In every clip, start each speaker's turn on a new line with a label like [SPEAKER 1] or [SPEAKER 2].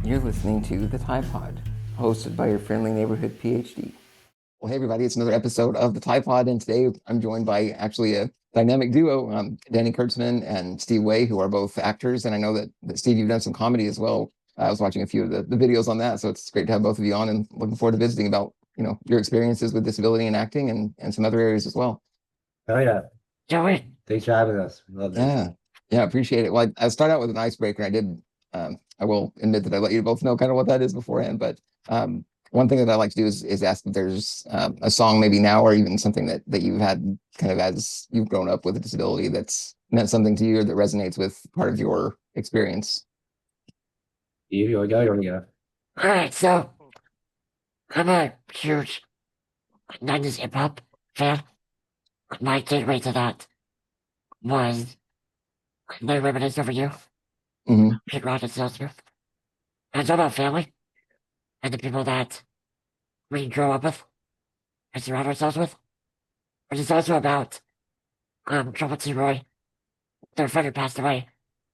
[SPEAKER 1] You're listening to the TyePod, hosted by your friendly neighborhood PhD. Well, hey everybody, it's another episode of the TyePod, and today I'm joined by actually a dynamic duo, Danny Kurtzman and Steve Way, who are both actors. And I know that Steve, you've done some comedy as well. I was watching a few of the videos on that, so it's great to have both of you on, and looking forward to visiting about your experiences with disability and acting, and some other areas as well.
[SPEAKER 2] Oh yeah.
[SPEAKER 3] Joey.
[SPEAKER 2] Thanks for having us. Love this.
[SPEAKER 1] Yeah, appreciate it. Well, I start out with an icebreaker. I will admit that I let you both know kind of what that is beforehand, but one thing that I like to do is ask if there's a song maybe now, or even something that you've had kind of as you've grown up with a disability that's meant something to you or that resonates with part of your experience.
[SPEAKER 2] You want to go? You want to go?
[SPEAKER 3] All right, so I'm a huge 90s hip hop fan. My gateway to that was They Reminisce Over You,
[SPEAKER 1] Mm-hmm.
[SPEAKER 3] Pete Rock and Sam Smith. And it's all about family and the people that we grow up with and surround ourselves with. But it's also about Trouble T. Roy. Their friend who passed away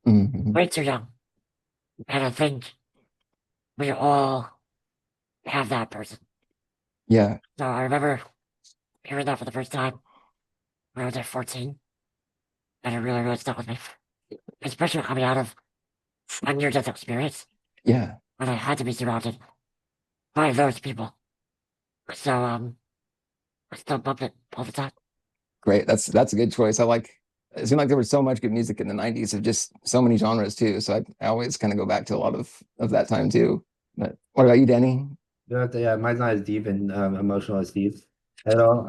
[SPEAKER 1] Mm-hmm.
[SPEAKER 3] way too young. And I think we all have that person.
[SPEAKER 1] Yeah.
[SPEAKER 3] So I remember hearing that for the first time when I was like 14. And it really, really stuck with me. Especially coming out of a near-death experience
[SPEAKER 1] Yeah.
[SPEAKER 3] when I had to be surrounded by those people. So I still bump it all the time.
[SPEAKER 1] Great. That's a good choice. It seemed like there was so much good music in the 90s of just so many genres too. So I always kind of go back to a lot of that time too. But what about you, Danny?
[SPEAKER 2] Yeah, mine's not as deep and emotional as Steve's at all.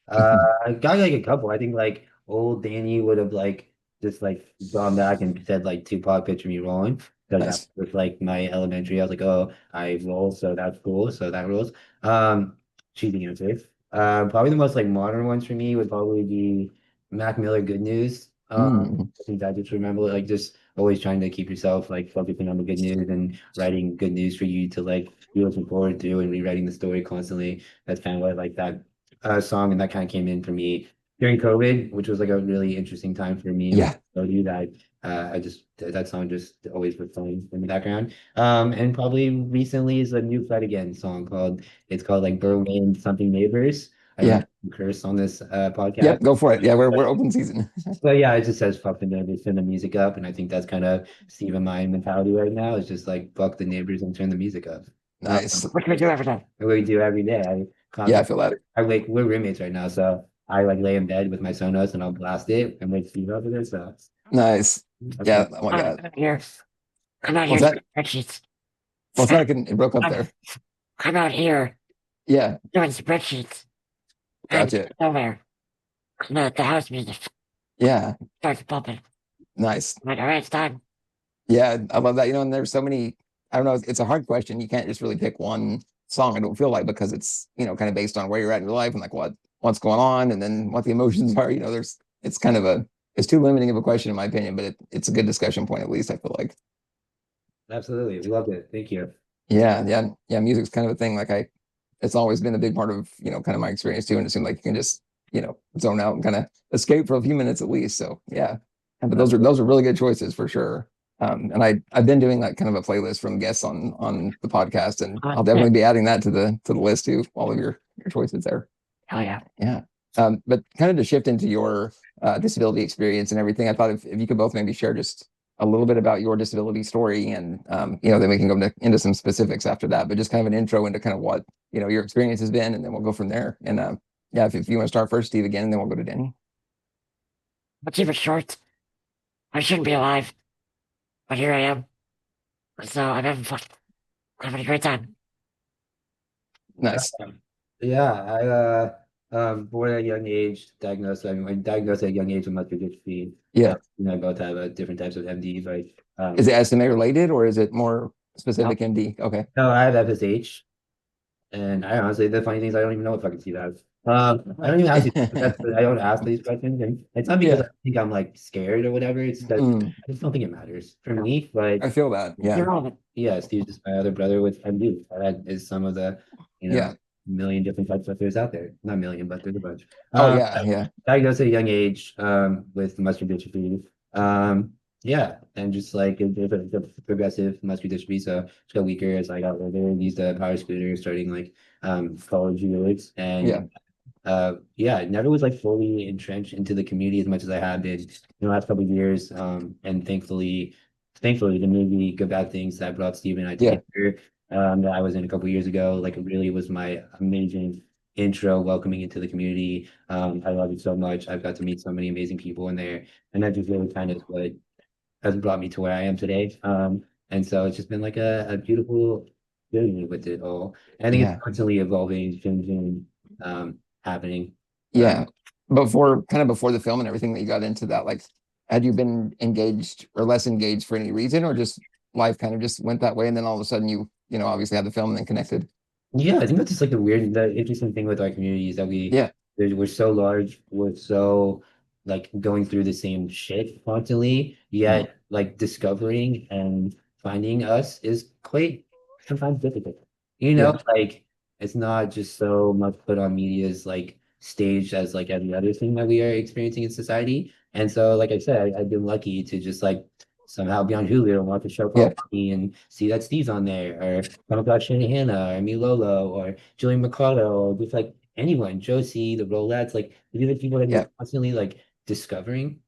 [SPEAKER 2] I got like a couple. I think like old Danny would have like just like gone back and said like TyePod Picture Me Rolling. Because that
[SPEAKER 1] Nice.
[SPEAKER 2] was like my elementary. I was like, oh, I roll, so that's cool. So that rules. Cheating answer. Probably the most like modern ones for me would probably be Mac Miller Good News.
[SPEAKER 1] Mm,
[SPEAKER 2] I think I just remember like just always trying to keep yourself like focusing on the good news and writing good news for you to like be looking forward to and rewriting the story constantly. That's kind of what like that song, and that kind of came in for me during COVID, which was like a really interesting time for me.
[SPEAKER 1] yeah.
[SPEAKER 2] So do that. I just that song just always was playing in the background. And probably recently is a new Fred Again song called like Berlin Something Neighbors. I don't
[SPEAKER 1] Yeah.
[SPEAKER 2] know if you can curse on this podcast.
[SPEAKER 1] Yep. Go for it. Yeah, we're open season.
[SPEAKER 2] But yeah, it just says fuck the neighbors, turn the music up. And I think that's kind of Steve and my mentality right now. It's just like fuck the neighbors and turn the music up.
[SPEAKER 1] Nice.
[SPEAKER 3] What can we do every day?
[SPEAKER 2] And we do every day. I
[SPEAKER 1] Yeah, I
[SPEAKER 2] constantly,
[SPEAKER 1] feel that.
[SPEAKER 2] we're roommates right now. So I like lay in bed with my Sonos and I'll blast it and wake Steve up with it. So
[SPEAKER 1] Nice.
[SPEAKER 2] that's
[SPEAKER 1] Yeah.
[SPEAKER 2] kind
[SPEAKER 1] Oh my God.
[SPEAKER 3] I'm here. I'm out here
[SPEAKER 1] What's
[SPEAKER 3] doing
[SPEAKER 1] that?
[SPEAKER 3] spreadsheets.
[SPEAKER 1] What's that? It broke up
[SPEAKER 3] I'm,
[SPEAKER 1] there.
[SPEAKER 3] I'm out here
[SPEAKER 1] Yeah.
[SPEAKER 3] doing spreadsheets. And
[SPEAKER 1] Gotcha.
[SPEAKER 3] somewhere, the house music
[SPEAKER 1] Yeah.
[SPEAKER 3] starts bumping.
[SPEAKER 1] Nice.
[SPEAKER 3] I'm like, all right, it's time.
[SPEAKER 1] Yeah, I love that. And there's so many, I don't know, it's a hard question. You can't just really pick one song, I don't feel like, because it's, kind of based on where you're at in your life and like what's going on and then what the emotions are. It's kind of it's too limiting of a question in my opinion, but it's a good discussion point at least, I feel like.
[SPEAKER 2] absolutely. We loved it. Thank you.
[SPEAKER 1] Yeah. Music's kind of a thing. It's always been a big part of, kind of my experience too. And it seemed like you can just, zone out and kind of escape for a few minutes at least. So yeah. But those are really good choices for sure. And I've been doing like kind of a playlist from guests on the podcast, and I'll definitely be adding that to the list too. All of your choices there.
[SPEAKER 3] Oh, yeah.
[SPEAKER 1] Yeah. But kind of to shift into your disability experience and everything, I thought if you could both maybe share just a little bit about your disability story, and then we can go into some specifics after that. But just kind of an intro into kind of what your experience has been, and then we'll go from there. And yeah, if you want to start first, Steve, again, and then we'll go to Danny.
[SPEAKER 3] I'll keep it short. I shouldn't be alive, but here I am. So I'm having fun. I'm having a great time.
[SPEAKER 1] Nice.
[SPEAKER 2] Yeah, born at a young age, diagnosed at a young age with muscular dystrophy.
[SPEAKER 1] Yeah.
[SPEAKER 2] Both have different types of MDs. Like,
[SPEAKER 1] Is it SMA related or is it more specific MD? Okay.
[SPEAKER 2] no, I have FSH, and I honestly, the funny thing is, I don't even know if I can see that. I don't even ask I don't ask these questions, and it's not because
[SPEAKER 1] Yeah.
[SPEAKER 2] I think I'm like scared or whatever. It's that I just don't think it matters for me. But
[SPEAKER 1] I feel that. Yeah.
[SPEAKER 3] You're all
[SPEAKER 2] yeah, Steve's just my other brother with MD. That is some of the,
[SPEAKER 1] Yeah.
[SPEAKER 2] million different types of there's out there. Not million, but there's a bunch.
[SPEAKER 1] Oh yeah. Yeah.
[SPEAKER 2] Diagnosed at a young age with muscular dystrophy. Yeah, and just like the progressive muscular dystrophy, so just got weaker as I got older. Used a power scooter starting like college years,
[SPEAKER 1] Yeah.
[SPEAKER 2] and yeah, never was like fully entrenched into the community as much as I have been in the last couple of years. And thankfully, the movie Good Bad Things that brought Steve and I
[SPEAKER 1] Yeah.
[SPEAKER 2] together, that I was in a couple of years ago, like it really was my amazing intro welcoming into the community. I love it so much. I've got to meet so many amazing people in there, and that just really kind of what has brought me to where I am today. And so it's just been like a beautiful journey with it all. I think it's
[SPEAKER 1] Yeah.
[SPEAKER 2] constantly evolving, changing, happening.
[SPEAKER 1] Yeah. Before the film and everything that you got into that, like, had you been engaged or less engaged for any reason, or just life kind of just went that way, and then all of a sudden you obviously had the film and then connected?
[SPEAKER 2] Yeah, I think that's just like the interesting thing with our community is that
[SPEAKER 1] Yeah.
[SPEAKER 2] we're so large, we're so like going through the same shit constantly,
[SPEAKER 1] Mhm.
[SPEAKER 2] yet like discovering and finding us is quite sometimes difficult. You know,
[SPEAKER 1] Yeah.
[SPEAKER 2] like it's not just so much put on media's like stage as like every other thing that we are experiencing in society. And so, like I said, I've been lucky to just like somehow be on Hulu and watch a show
[SPEAKER 1] Yeah.
[SPEAKER 2] called Bucky and see that Steve's on there, or come across Shane Hannah, or Milolo, or Julian Mercado, or just like anyone, Josie, the Rolettes, like these are the people that you're
[SPEAKER 1] Yeah.
[SPEAKER 2] constantly like discovering,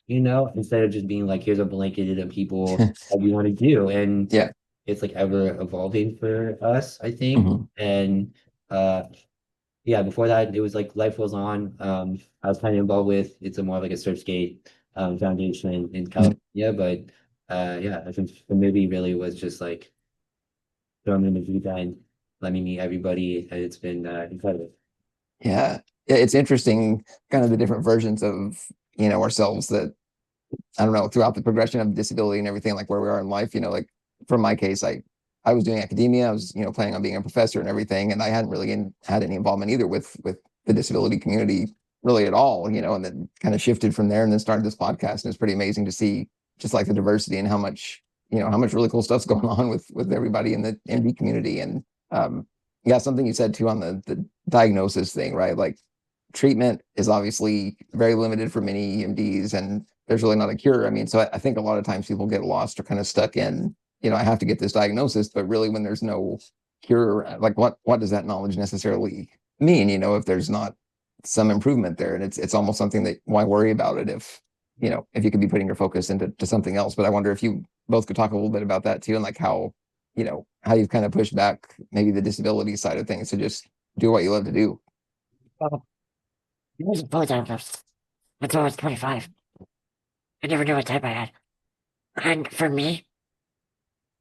[SPEAKER 2] instead of just being like, here's a blanket of people that we want to do. And
[SPEAKER 1] Yeah.
[SPEAKER 2] it's like ever evolving for us, I think.
[SPEAKER 1] Mhm.
[SPEAKER 2] And yeah, before that, it was like Life Goes On. I was kind of involved with it's a more like a Surfskate foundation in
[SPEAKER 1] Mhm.
[SPEAKER 2] California, but yeah, I think the movie really was just like throwing me in the deep end, let me meet everybody, and it's been incredible.
[SPEAKER 1] Yeah. Yeah, it's interesting, kind of the different versions of ourselves that, I don't know, throughout the progression of disability and everything, like where we are in life, like from my case, I was doing academia. I was, planning on being a professor and everything, and I hadn't really had any involvement either with the disability community really at all, and then kind of shifted from there and then started this podcast. And it's pretty amazing to see just like the diversity and how much really cool stuff's going on with everybody in the MD community. And yeah, something you said too on the diagnosis thing, right? Like treatment is obviously very limited for many EMDs, and there's really not a cure. I mean, so I think a lot of times people get lost or kind of stuck in, I have to get this diagnosis, but really when there's no cure, like what does that knowledge necessarily mean? If there's not some improvement there, and it's almost something that why worry about it if you could be putting your focus into something else. But I wonder if you both could talk a little bit about that too, and like how you've kind of pushed back maybe the disability side of things to just do what you love to do.
[SPEAKER 3] Well, I was a full therapist until I was 25. I never knew what type I had. And for me,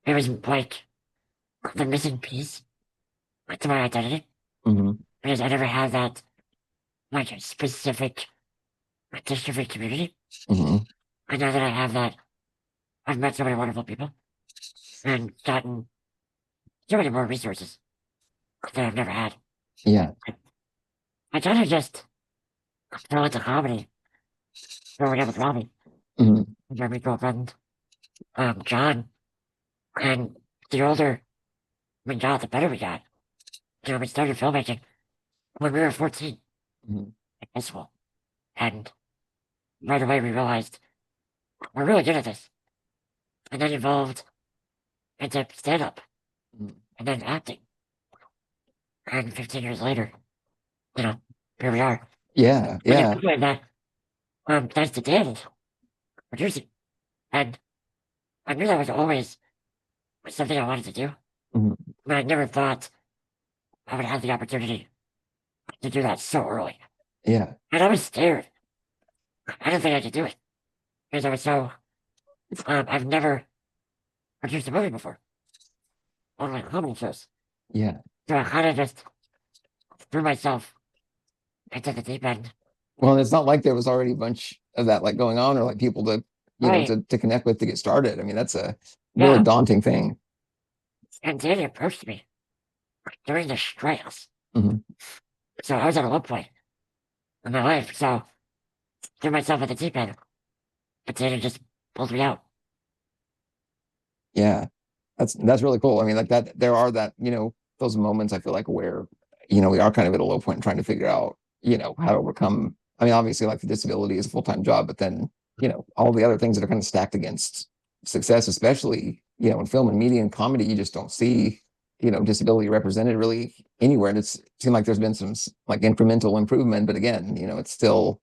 [SPEAKER 3] it was like the missing piece to my identity
[SPEAKER 1] Hmm.
[SPEAKER 3] because I never had that like specific dystrophy community.
[SPEAKER 1] Hmm.
[SPEAKER 3] And now that I have that, I've met so many wonderful people and gotten so many more resources that I've never had.
[SPEAKER 1] Yeah.
[SPEAKER 3] I kind of just fell into comedy growing up with Robbie,
[SPEAKER 1] Hmm.
[SPEAKER 3] Jeremy girlfriend, John, and the older we got, the better we got. We started filmmaking when we were 14
[SPEAKER 1] Hmm.
[SPEAKER 3] in high school. And right away we realized we're really good at this. And then evolved into stand up and then acting. And 15 years later, here we are.
[SPEAKER 1] Yeah.
[SPEAKER 3] And then
[SPEAKER 1] Yeah.
[SPEAKER 3] doing that, thanks to Danny producing. And I knew that was always something I wanted to do.
[SPEAKER 1] Mhm.
[SPEAKER 3] But I never thought I would have the opportunity to do that so early.
[SPEAKER 1] Yeah.
[SPEAKER 3] And I was scared. I didn't think I could do it. Because I was so, I've never produced a movie before. Only comedy shows.
[SPEAKER 1] Yeah.
[SPEAKER 3] So I kind of just threw myself into the deep end.
[SPEAKER 1] Well, it's not like there was already a bunch of that like going on or like people to,
[SPEAKER 3] Right.
[SPEAKER 1] to connect with to get started. I mean, that's a really
[SPEAKER 3] Yeah.
[SPEAKER 1] daunting thing.
[SPEAKER 3] And Danny approached me during the strikes.
[SPEAKER 1] Mhm.
[SPEAKER 3] So I was at a low point in my life. So threw myself at the deep end. But Danny just pulled me out.
[SPEAKER 1] Yeah. That's really cool. I mean, like that there are that, those moments I feel like where, we are kind of at a low point trying to figure out, how to overcome. I mean, obviously like the disability is a full-time job, but then, all the other things that are kind of stacked against success, especially, in film and media and comedy, you just don't see, disability represented really anywhere. And it seemed like there's been some like incremental improvement, but again, it's still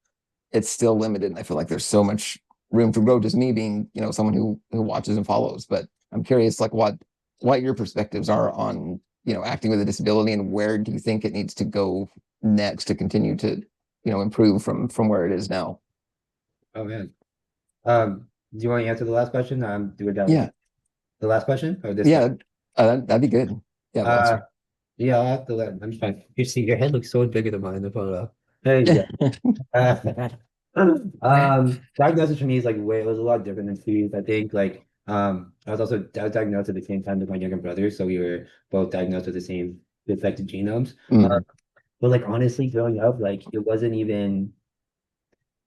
[SPEAKER 1] limited. And I feel like there's so much room to grow, just me being, someone who watches and follows. But I'm curious, like what your perspectives are on, acting with a disability, and where do you think it needs to go next to continue to, improve from where it is now?
[SPEAKER 2] Oh man. Do you want to answer the last question? Do it down.
[SPEAKER 1] Yeah.
[SPEAKER 2] The last question or this
[SPEAKER 1] Yeah.
[SPEAKER 2] one?
[SPEAKER 1] That'd be good. Yeah. The last
[SPEAKER 2] Uh, yeah, I'll have to let. I'm fine. You see, your head looks so bigger than mine in the photo. There you go.
[SPEAKER 1] one.
[SPEAKER 2] Diagnosis for me is like way, it was a lot different than Steve's. I think like I was diagnosed at the same time as my younger brother, so we were both diagnosed with the same defective genomes.
[SPEAKER 1] Mhm.
[SPEAKER 2] But like honestly, growing up, like it wasn't even.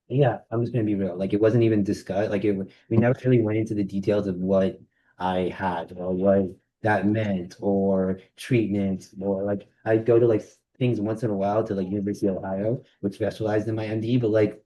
[SPEAKER 2] Yeah, I'm just gonna be real. Like it wasn't even discussed. We never really went into the details of what I had or what that meant or treatment or like I'd go to like things once in a while to like University of Ohio, which specialized in my MD, but like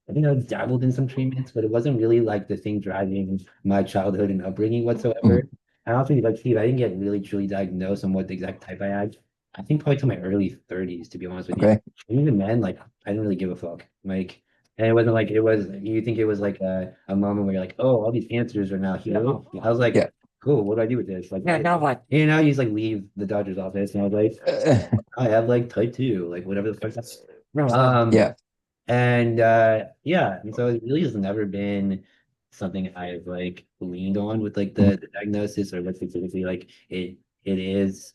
[SPEAKER 2] I think I dabbled in some treatments, but it wasn't really like the thing driving my childhood and upbringing whatsoever.
[SPEAKER 1] Mhm.
[SPEAKER 2] And also like Steve, I didn't get really truly diagnosed on what the exact type I had. I think probably till my early 30s, to be honest with you.
[SPEAKER 1] Okay.
[SPEAKER 2] And even then, like I didn't really give a fuck. Like and it wasn't like it was, you think it was like a moment where you're like, oh, all these answers are now here. I was like,
[SPEAKER 1] Yeah.
[SPEAKER 2] cool, what do I do with this? Like,
[SPEAKER 3] Yeah, now what?
[SPEAKER 2] you know, you just like leave the doctor's office and I was like, I have like type 2, like whatever the fuck that's.
[SPEAKER 3] No,
[SPEAKER 2] Um,
[SPEAKER 1] Yeah.
[SPEAKER 2] and yeah, and so it really has never been something I've like leaned on with like
[SPEAKER 1] Mhm.
[SPEAKER 2] the diagnosis or what specifically like it is.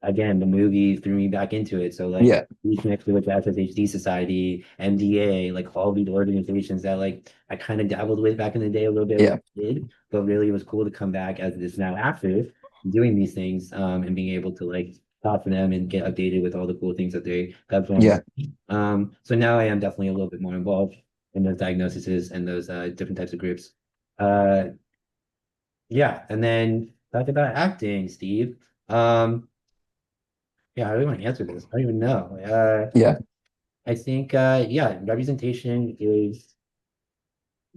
[SPEAKER 2] Again, the movie threw me back into it. So like
[SPEAKER 1] Yeah.
[SPEAKER 2] we connected with the SSHD Society, MDA, like all these organizations that like I kind of dabbled with back in the day a little bit when
[SPEAKER 1] Yeah.
[SPEAKER 2] I did, but really it was cool to come back as this now after doing these things and being able to like talk to them and get updated with all the cool things that they have going
[SPEAKER 1] Yeah.
[SPEAKER 2] on. So now I am definitely a little bit more involved in those diagnoses and those different types of groups. Uh, yeah, and then talk about acting, Steve. Um, yeah, I really want to answer this. I don't even know.
[SPEAKER 1] Yeah.
[SPEAKER 2] I think yeah, representation is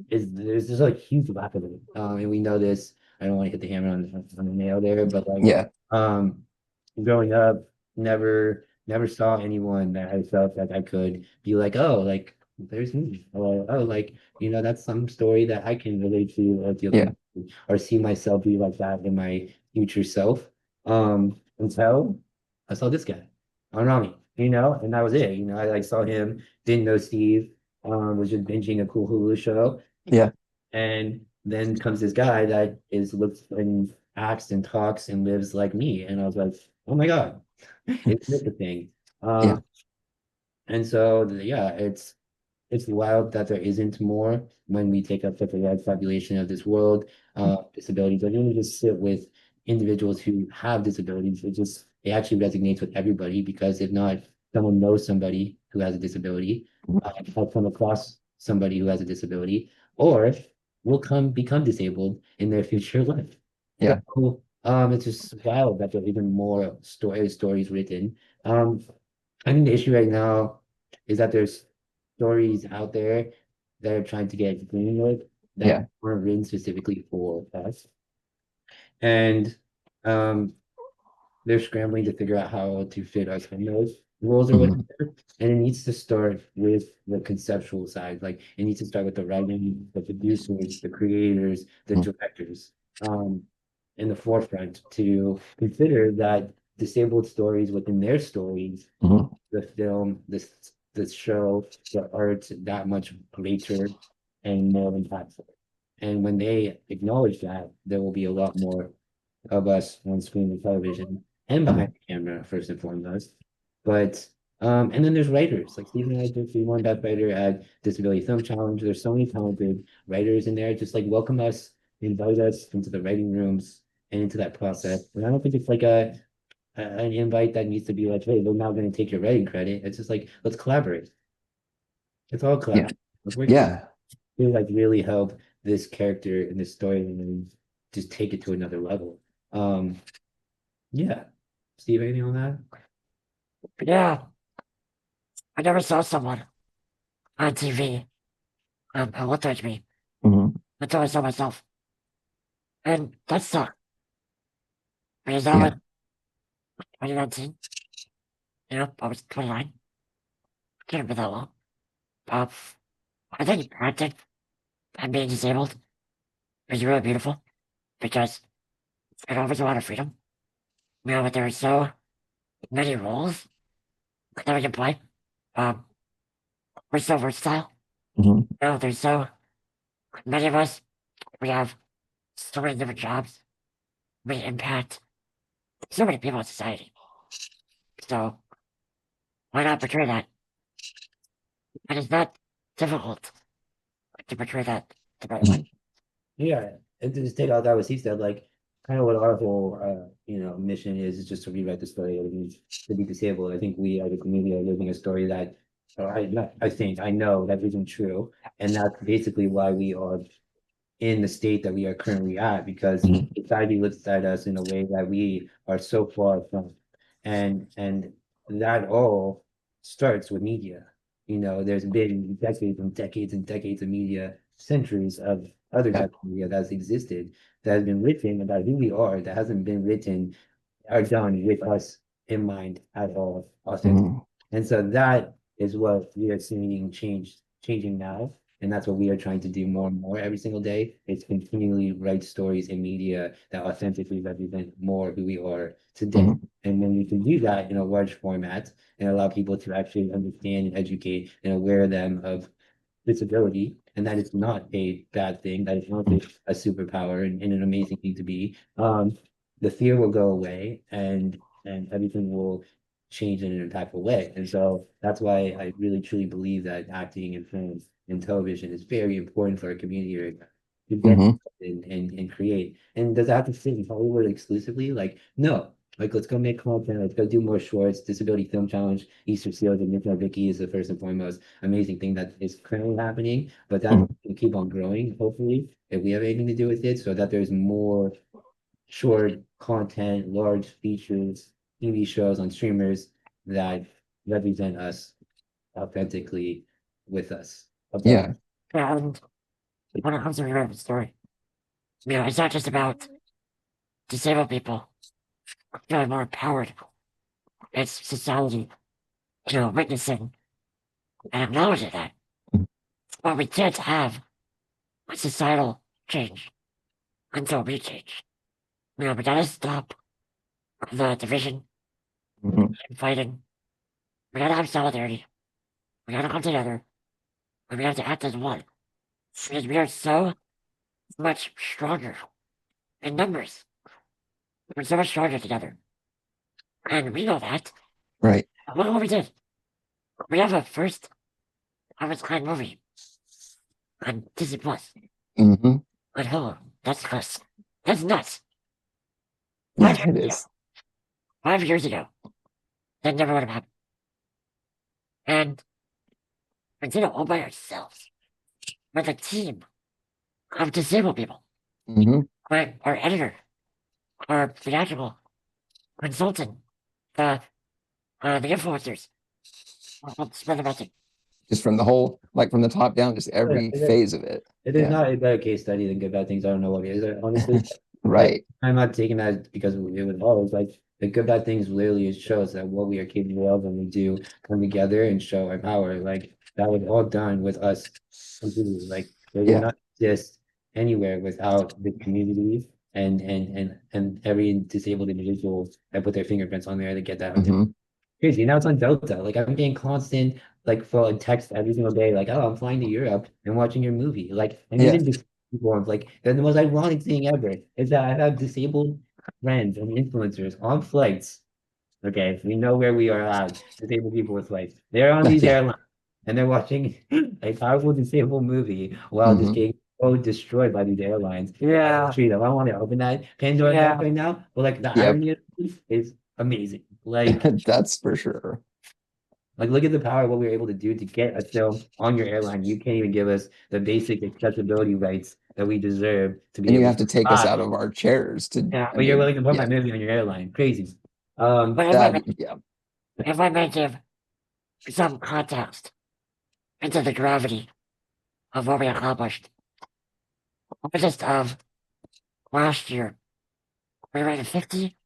[SPEAKER 2] there's just a huge lack of it. And we know this. I don't want to hit the hammer on the nail there, but like
[SPEAKER 1] Yeah.
[SPEAKER 2] um growing up, never saw anyone that I felt like I could be like, oh, like there's me. Or oh, like, that's some story that I can relate to or feel
[SPEAKER 1] Yeah.
[SPEAKER 2] or see myself be like that in my future self. Until I saw this guy on Rami, and that was it. I like saw him, didn't know Steve, was just binging a cool Hulu show.
[SPEAKER 1] Yeah.
[SPEAKER 2] And then comes this guy that looks and acts and talks and lives like me. And I was like, oh my God, it's this a thing.
[SPEAKER 1] Yeah.
[SPEAKER 2] Um, and so yeah, it's wild that there isn't more when we take up such a large population of this world, disabilities. Like when we just sit with individuals who have disabilities, it actually resonates with everybody because if not, someone knows somebody who has a disability, have come across somebody who has a disability, or will become disabled in their future life.
[SPEAKER 1] Yeah.
[SPEAKER 2] So it's just wild that there are even more stories written. I think the issue right now is that there's stories out there that are trying to get greenlit that
[SPEAKER 1] Yeah.
[SPEAKER 2] weren't written specifically for us. And um, they're scrambling to figure out how to fit us in those roles or
[SPEAKER 1] Mhm.
[SPEAKER 2] whatever. And it needs to start with the conceptual side. Like it needs to start with the writing, the producers, the creators, the
[SPEAKER 1] Mhm.
[SPEAKER 2] directors, in the forefront to consider that disabled stories within their stories,
[SPEAKER 1] Mhm.
[SPEAKER 2] the film, this show, the art that much greater and more impactful. And when they acknowledge that, there will be a lot more of us on screen and television and
[SPEAKER 1] Mhm.
[SPEAKER 2] behind the camera, first and foremost. But and then there's writers like Stephen I just won Best Writer at Disability Film Challenge. There's so many talented writers in there. Just like welcome us, invite us into the writing rooms and into that process. And I don't think it's like an invite that needs to be like, hey, we're now going to take your writing credit. It's just like, let's collaborate. It's all
[SPEAKER 1] Yeah.
[SPEAKER 2] collaborate. Let's work together
[SPEAKER 1] Yeah.
[SPEAKER 2] to like really help this character and this story and just take it to another level. Um, yeah. Steve, anything on that?
[SPEAKER 3] yeah, I never saw someone on TV who will touch me
[SPEAKER 1] Mhm.
[SPEAKER 3] until I saw myself. And that sucked. Because that
[SPEAKER 1] Yeah.
[SPEAKER 3] was 2019. You know, I was 29. Couldn't be that long. Uh, I think acting and being disabled is really beautiful because it offers a lot of freedom. You know, but there are so many roles that we can play. Um, we're so versatile.
[SPEAKER 1] Mhm.
[SPEAKER 3] You know, there's so many of us. We have so many different jobs. We impact so many people in society. So why not portray that? And it's not difficult to portray that the right way.
[SPEAKER 2] Yeah, and to just take out that what he said, like kind of what our whole mission is just to rewrite the story of these to be disabled. I think we as a community are living a story that I know that isn't true, and that's basically why we are in the state that we are currently at because
[SPEAKER 1] Mhm.
[SPEAKER 2] society looks at us in a way that we are so far from. And that all starts with media. There's been decades and decades and decades of media, centuries of other
[SPEAKER 1] Yeah.
[SPEAKER 2] types of media that's existed that has been written about who we are, that hasn't been written or done with us in mind at all, authentic.
[SPEAKER 1] Mhm.
[SPEAKER 2] And so that is what we are seeing changing now. And that's what we are trying to do more and more every single day. It's continually write stories in media that authentically represent more who we are today.
[SPEAKER 1] Mhm.
[SPEAKER 2] And when we can do that in a large format and allow people to actually understand and educate and aware them of disability, and that is not a bad thing, that is not a superpower and an amazing thing to be, the fear will go away and everything will change in an impactful way. And so that's why I really truly believe that acting and film and television is very important for our community right now to get
[SPEAKER 1] Mhm.
[SPEAKER 2] and create. And does that have to sit in Hollywood exclusively? Like, no. Like, let's go make content. Let's go do more shorts. Disability Film Challenge, Easter Seals, and Nick Vicky is the first and foremost amazing thing that is currently happening. But that
[SPEAKER 1] Mhm.
[SPEAKER 2] will keep on growing, hopefully, if we have anything to do with it, so that there's more short content, large features, TV shows on streamers that represent us authentically with us.
[SPEAKER 1] Yeah.
[SPEAKER 3] And when it comes to rewriting the story, you know, it's not just about disabled people feeling more empowered. It's society, you know, witnessing and acknowledging that.
[SPEAKER 1] Mhm.
[SPEAKER 3] But we can't have a societal change until we change. You know, we gotta stop the division
[SPEAKER 1] Mhm.
[SPEAKER 3] and fighting. We gotta have solidarity. We gotta come together. And we have to act as one. Because we are so much stronger in numbers. We're so much stronger together. And we know that.
[SPEAKER 1] Right.
[SPEAKER 3] Look what we did. We have a first of its kind movie on Disney Plus.
[SPEAKER 1] Mhm.
[SPEAKER 3] On Hulu. That's nuts. That's nuts.
[SPEAKER 1] Yeah,
[SPEAKER 3] 5 years
[SPEAKER 1] it
[SPEAKER 3] ago.
[SPEAKER 1] is.
[SPEAKER 3] 5 years ago. That never would have happened. And we did it all by ourselves. With a team of disabled people.
[SPEAKER 1] Mhm.
[SPEAKER 3] Our editor, our theatrical consultant, the influencers. I'll spread the message.
[SPEAKER 1] Just from the whole, like from the top down, just every phase of it.
[SPEAKER 2] It is
[SPEAKER 1] Yeah.
[SPEAKER 2] not a better case study than Good Bad Things. I don't know what it is, honestly. Like,
[SPEAKER 1] Right.
[SPEAKER 2] I'm not taking that because it was all. It's like the Good Bad Things literally shows that what we are capable of when we do come together and show our power. Like that was all done with us completely. Like they would
[SPEAKER 1] Yeah.
[SPEAKER 2] not exist anywhere without the community and every disabled individual that put their fingerprints on there to get that
[SPEAKER 1] Mhm.
[SPEAKER 2] crazy. Now it's on Delta. Like I'm getting constant like for a text every single day, like, oh, I'm flying to Europe and watching your movie. Like, and
[SPEAKER 1] Yeah.
[SPEAKER 2] even just forms, like, and the most ironic thing ever is that I have disabled friends and influencers on flights. Okay, we know where we are at, disabled people with flights. They're on these
[SPEAKER 1] Yeah.
[SPEAKER 2] airlines and they're watching a powerful disabled movie while just
[SPEAKER 1] Mhm.
[SPEAKER 2] getting so destroyed by these airlines.
[SPEAKER 3] Yeah.
[SPEAKER 2] Treat them. I want to open that Pandora
[SPEAKER 3] Yeah.
[SPEAKER 2] box right now. But like the
[SPEAKER 1] Yep.
[SPEAKER 2] irony of this is amazing. Like
[SPEAKER 1] That's for sure.
[SPEAKER 2] look at the power of what we were able to do to get a film on your airline. You can't even give us the basic accessibility rights that we deserve to be
[SPEAKER 1] And you
[SPEAKER 2] able
[SPEAKER 1] have
[SPEAKER 2] to
[SPEAKER 1] to take us
[SPEAKER 2] fly.
[SPEAKER 1] out of our chairs to,
[SPEAKER 3] Yeah.
[SPEAKER 1] I
[SPEAKER 2] But you're
[SPEAKER 1] mean,
[SPEAKER 2] willing to put my
[SPEAKER 1] yeah,
[SPEAKER 2] movie on your airline. Crazy.
[SPEAKER 3] But
[SPEAKER 1] that, yeah.
[SPEAKER 3] if I may give some context into the gravity of what we accomplished. Just of last year, we were in 50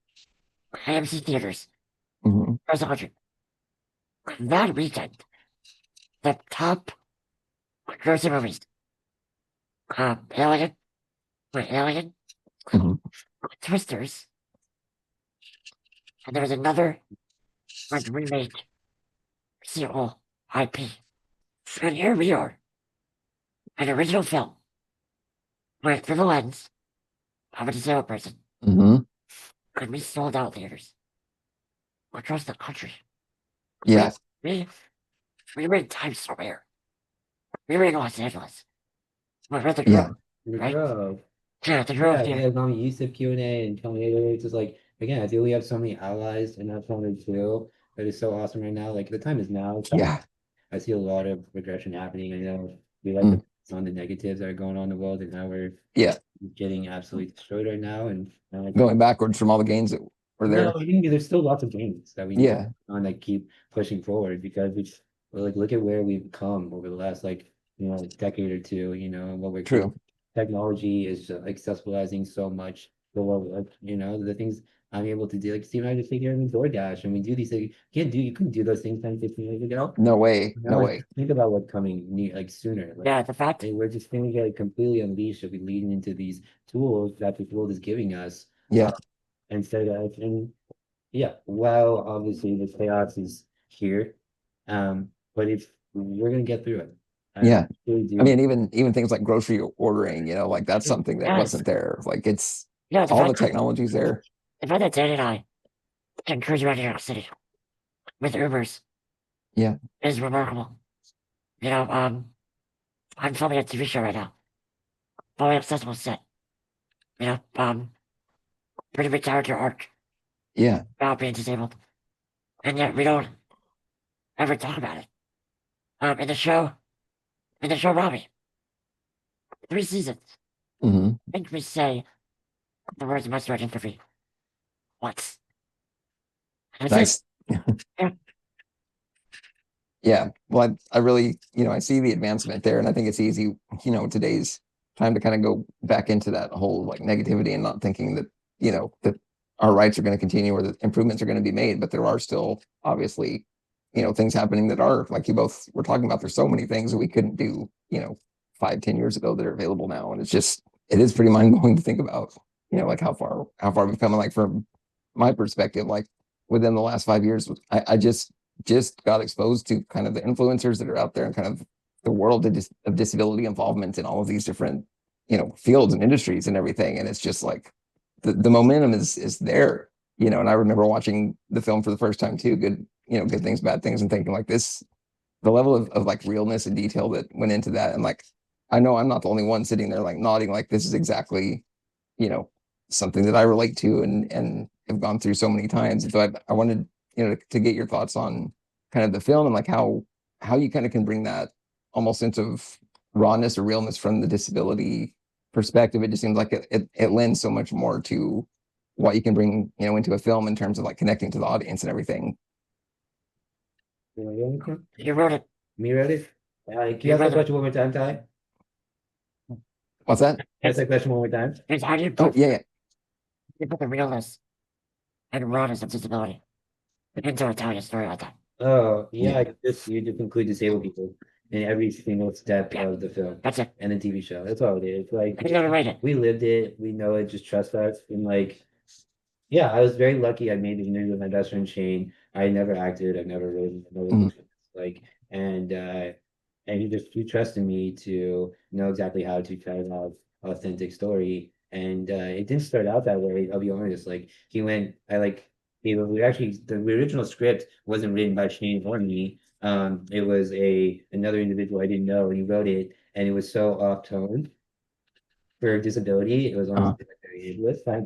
[SPEAKER 3] AMC theaters.
[SPEAKER 1] Hmm.
[SPEAKER 3] There's 100. That weekend, the top grossing movies, Alien, Alien,
[SPEAKER 1] Hmm.
[SPEAKER 3] Twisters, and there was another like remake sequel IP. And here we are, an original film, right through the lens of a disabled person,
[SPEAKER 1] Hmm.
[SPEAKER 3] and we sold out theaters across the country.
[SPEAKER 1] Yeah.
[SPEAKER 3] We were in Times Square. We were in Los Angeles. We were at the
[SPEAKER 1] Yeah.
[SPEAKER 3] Grove, right?
[SPEAKER 2] Grove.
[SPEAKER 3] Yeah, the Grove
[SPEAKER 2] Yeah,
[SPEAKER 3] Theater.
[SPEAKER 2] yeah, Yusuf Q&A and tell me it's just like again, I feel we have so many allies and that's one of two that is so awesome right now. Like the time is now.
[SPEAKER 1] Yeah.
[SPEAKER 2] I see a lot of regression happening. I know we like
[SPEAKER 1] Mm.
[SPEAKER 2] to focus on the negatives that are going on in the world, and now we're
[SPEAKER 1] Yeah.
[SPEAKER 2] getting absolutely destroyed right now. And
[SPEAKER 1] Going backwards from all the gains that were
[SPEAKER 2] no,
[SPEAKER 1] there.
[SPEAKER 2] I think there's still lots of games that we need
[SPEAKER 1] Yeah.
[SPEAKER 2] to on that keep pushing forward because we're like look at where we've come over the last decade or two, and what we're
[SPEAKER 1] True.
[SPEAKER 2] technology is accessibilizing so much the world, like the things I'm able to do. Like Steve and I just sit here and DoorDash and we do these things. You couldn't do those things 10, 15 years ago.
[SPEAKER 1] No way. No
[SPEAKER 2] Like,
[SPEAKER 1] way.
[SPEAKER 2] think about what's coming like sooner. Like,
[SPEAKER 3] Yeah, the fact.
[SPEAKER 2] we're just going to get completely unleashed if we lead into these tools that this world is giving us.
[SPEAKER 1] Yeah.
[SPEAKER 2] Instead of and yeah, well, obviously the chaos is here, but if we're gonna get through it,
[SPEAKER 1] Yeah.
[SPEAKER 2] really
[SPEAKER 1] I
[SPEAKER 2] do.
[SPEAKER 1] mean, even things like grocery ordering, like that's something that
[SPEAKER 3] Yes.
[SPEAKER 1] wasn't there. Like it's
[SPEAKER 3] Yeah,
[SPEAKER 1] all the technology's there.
[SPEAKER 3] The fact that Dan and I can cruise around New York City with Ubers
[SPEAKER 1] Yeah.
[SPEAKER 3] is remarkable. I'm filming a TV show right now. Fully accessible set. Pretty big character arc
[SPEAKER 1] Yeah.
[SPEAKER 3] about being disabled. And yet we don't ever talk about it. In the show Robbie, 3 seasons.
[SPEAKER 1] Hmm.
[SPEAKER 3] I think we say the words mustard interview once. And that's
[SPEAKER 1] Nice.
[SPEAKER 3] Yeah.
[SPEAKER 1] Yeah. Well, I really, I see the advancement there, and I think it's easy, today's time to kind of go back into that whole like negativity and not thinking that, that our rights are going to continue or that improvements are going to be made. But there are still obviously, things happening that are like you both were talking about. There's so many things that we couldn't do, 5, 10 years ago that are available now. And it is pretty mind blowing to think about, like how far we've come. And like from my perspective, like within the last 5 years, I just got exposed to kind of the influencers that are out there and kind of the world of disability involvement in all of these different fields and industries and everything, and it's just like the momentum is there, and I remember watching the film for the first time too, good things, bad things, and thinking like this, the level of like realness and detail that went into that, and like I know I'm not the only one sitting there like nodding like this is exactly you know something that I relate to and have gone through so many times. And so I wanted to get your thoughts on kind of the film and like how you kind of can bring that almost sense of rawness or realness from the disability perspective. It just seems like it lends so much more to what you can bring into a film in terms of like connecting to the audience and everything.
[SPEAKER 3] You wrote it.
[SPEAKER 2] Me ready? Can you
[SPEAKER 3] You
[SPEAKER 2] ask that
[SPEAKER 3] wrote it.
[SPEAKER 2] question one more time, Ty?
[SPEAKER 1] What's that?
[SPEAKER 2] Ask that question one more time.
[SPEAKER 3] It's how do you
[SPEAKER 1] Oh
[SPEAKER 3] put,
[SPEAKER 1] yeah.
[SPEAKER 3] the realness and rawness of disability into a telling a story like that?
[SPEAKER 2] Oh,
[SPEAKER 1] Yeah.
[SPEAKER 2] yeah, you just include disabled people in every single step
[SPEAKER 3] Yeah.
[SPEAKER 2] of the film
[SPEAKER 3] That's it.
[SPEAKER 2] and the TV show. That's all it is. Like
[SPEAKER 3] I never read it.
[SPEAKER 2] we lived it, we know it, just trust us. And like, yeah, I was very lucky. I made the interview with my best friend Shane. I never acted, I've never written, I've never
[SPEAKER 1] Mhm.
[SPEAKER 2] like, and he trusted me to know exactly how to tell an authentic story. And it didn't start out that way. I'll be honest. Like he went, I like we actually the original script wasn't written by Shane or me. It was another individual I didn't know, and he wrote it, and it was so off tone for disability. It was
[SPEAKER 1] Uh-huh.
[SPEAKER 2] almost like very ableist, like,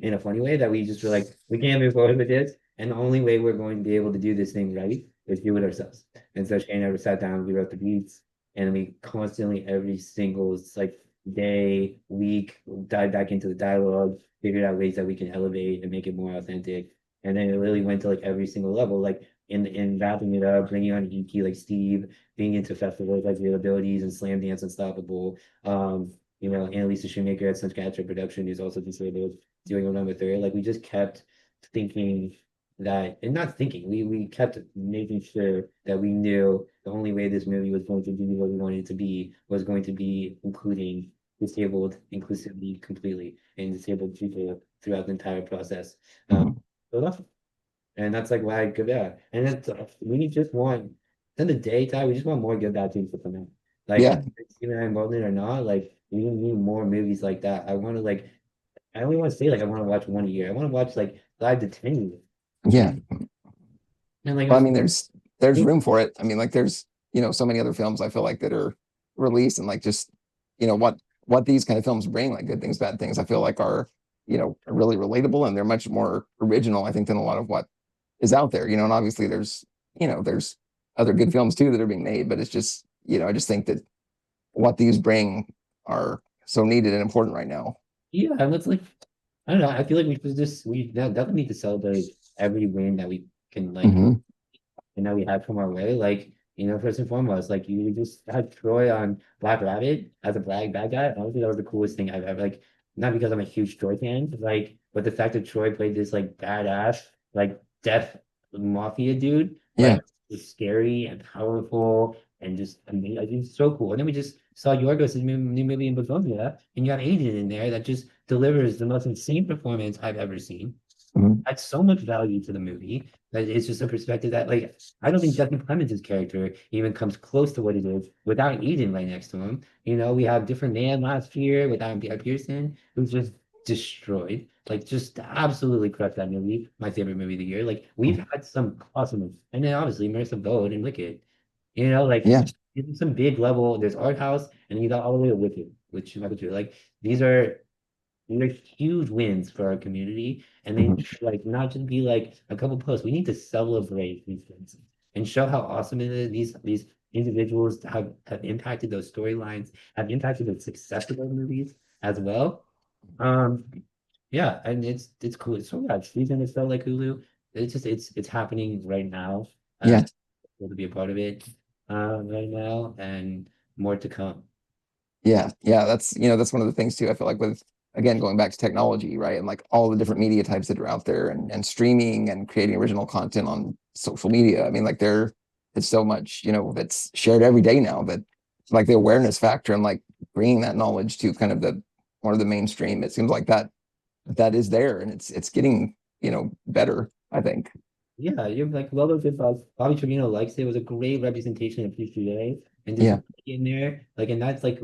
[SPEAKER 2] in a funny way that we just were like, we can't move forward with this. And the only way we're going to be able to do this thing right is do it ourselves. And so Shane and I were sat down, we wrote the beats, and we constantly every single like day, week, dive back into the dialogue, figured out ways that we can elevate and make it more authentic. And then it really went to like every single level. Like in wrapping it up, bringing on EP like Steve, being into festivals like Disabilities and Slam Dance Unstoppable. Annalisa Shoemaker at Suncatcher Production, who's also disabled, doing one with her. Like we just kept thinking that, and not thinking, we kept making sure that we knew the only way this movie was going to be what we wanted it to be was going to be including disabled inclusivity completely and disabled people throughout the entire process.
[SPEAKER 1] Mhm.
[SPEAKER 2] So and that's like why I give that. And it's we just want in the daytime, we just want more good bad things to come out. Like
[SPEAKER 1] Yeah,
[SPEAKER 2] even I'm involved in it or not, like we need more movies like that. I want to like I only want to say like I want to watch one a year. I want to watch like 5 to 10 years.
[SPEAKER 1] yeah.
[SPEAKER 2] And like
[SPEAKER 1] Well, I
[SPEAKER 2] it's
[SPEAKER 1] mean, there's room for it. I mean, like there's so many other films I feel like that are released and like just what these kind of films bring, like good things, bad things. I feel like are really relatable and they're much more original, I think, than a lot of what is out there. And obviously there's other good films too that are being made, but it's just I just think that what these bring are so needed and important right now.
[SPEAKER 2] yeah, and it's like I don't know. I feel like we definitely need to celebrate every win that we can like
[SPEAKER 1] Hmm.
[SPEAKER 2] and that we had from our way. Like, first and foremost, like you just had Troy on Black Rabbit as a black bad guy. Honestly, that was the coolest thing I've ever like, not because I'm a huge Troy fan, like, but the fact that Troy played this like badass, like death mafia dude,
[SPEAKER 1] Yeah,
[SPEAKER 2] like was scary and powerful and just I mean, I think it's so cool. And then we just saw Yorgos' new movie in Bogonia, and you have Aiden in there that just delivers the most insane performance I've ever seen.
[SPEAKER 1] mhm.
[SPEAKER 2] Adds so much value to the movie that it's just a perspective that like I don't think Jesse Plemons' character even comes close to what it is without Eden right next to him. We have Different Man last year with Adam Pearson, who's just destroyed, like just absolutely crushed that movie. My favorite movie of the year. Like we've had some awesome, and then obviously Marissa Bode and Wicked. Like
[SPEAKER 1] Yeah,
[SPEAKER 2] some big level. There's Art House, and you got all the way to Wicked, which Michael J. Like these are huge wins for our community, and they
[SPEAKER 1] mhm.
[SPEAKER 2] like not just be like a couple posts. We need to celebrate these things and show how awesome it is. These individuals have impacted those storylines, have impacted the success of those movies as well. Um, yeah, and it's cool. It's so rad. Season is so like Hulu. It's happening right now.
[SPEAKER 1] Yeah,
[SPEAKER 2] Cool to be a part of it right now, and more to come.
[SPEAKER 1] yeah. That's one of the things too. I feel like with again going back to technology, right, and like all the different media types that are out there, and streaming and creating original content on social media. I mean, like it's so much that's shared every day now that like the awareness factor and like bringing that knowledge to kind of the more of the mainstream. It seems like that is there, and it's getting better. I think.
[SPEAKER 2] Yeah, you're like well those good thoughts. Bobby Trevino likes it. Was a great representation of PCA and just
[SPEAKER 1] Yeah.
[SPEAKER 2] in there. Like, and that's like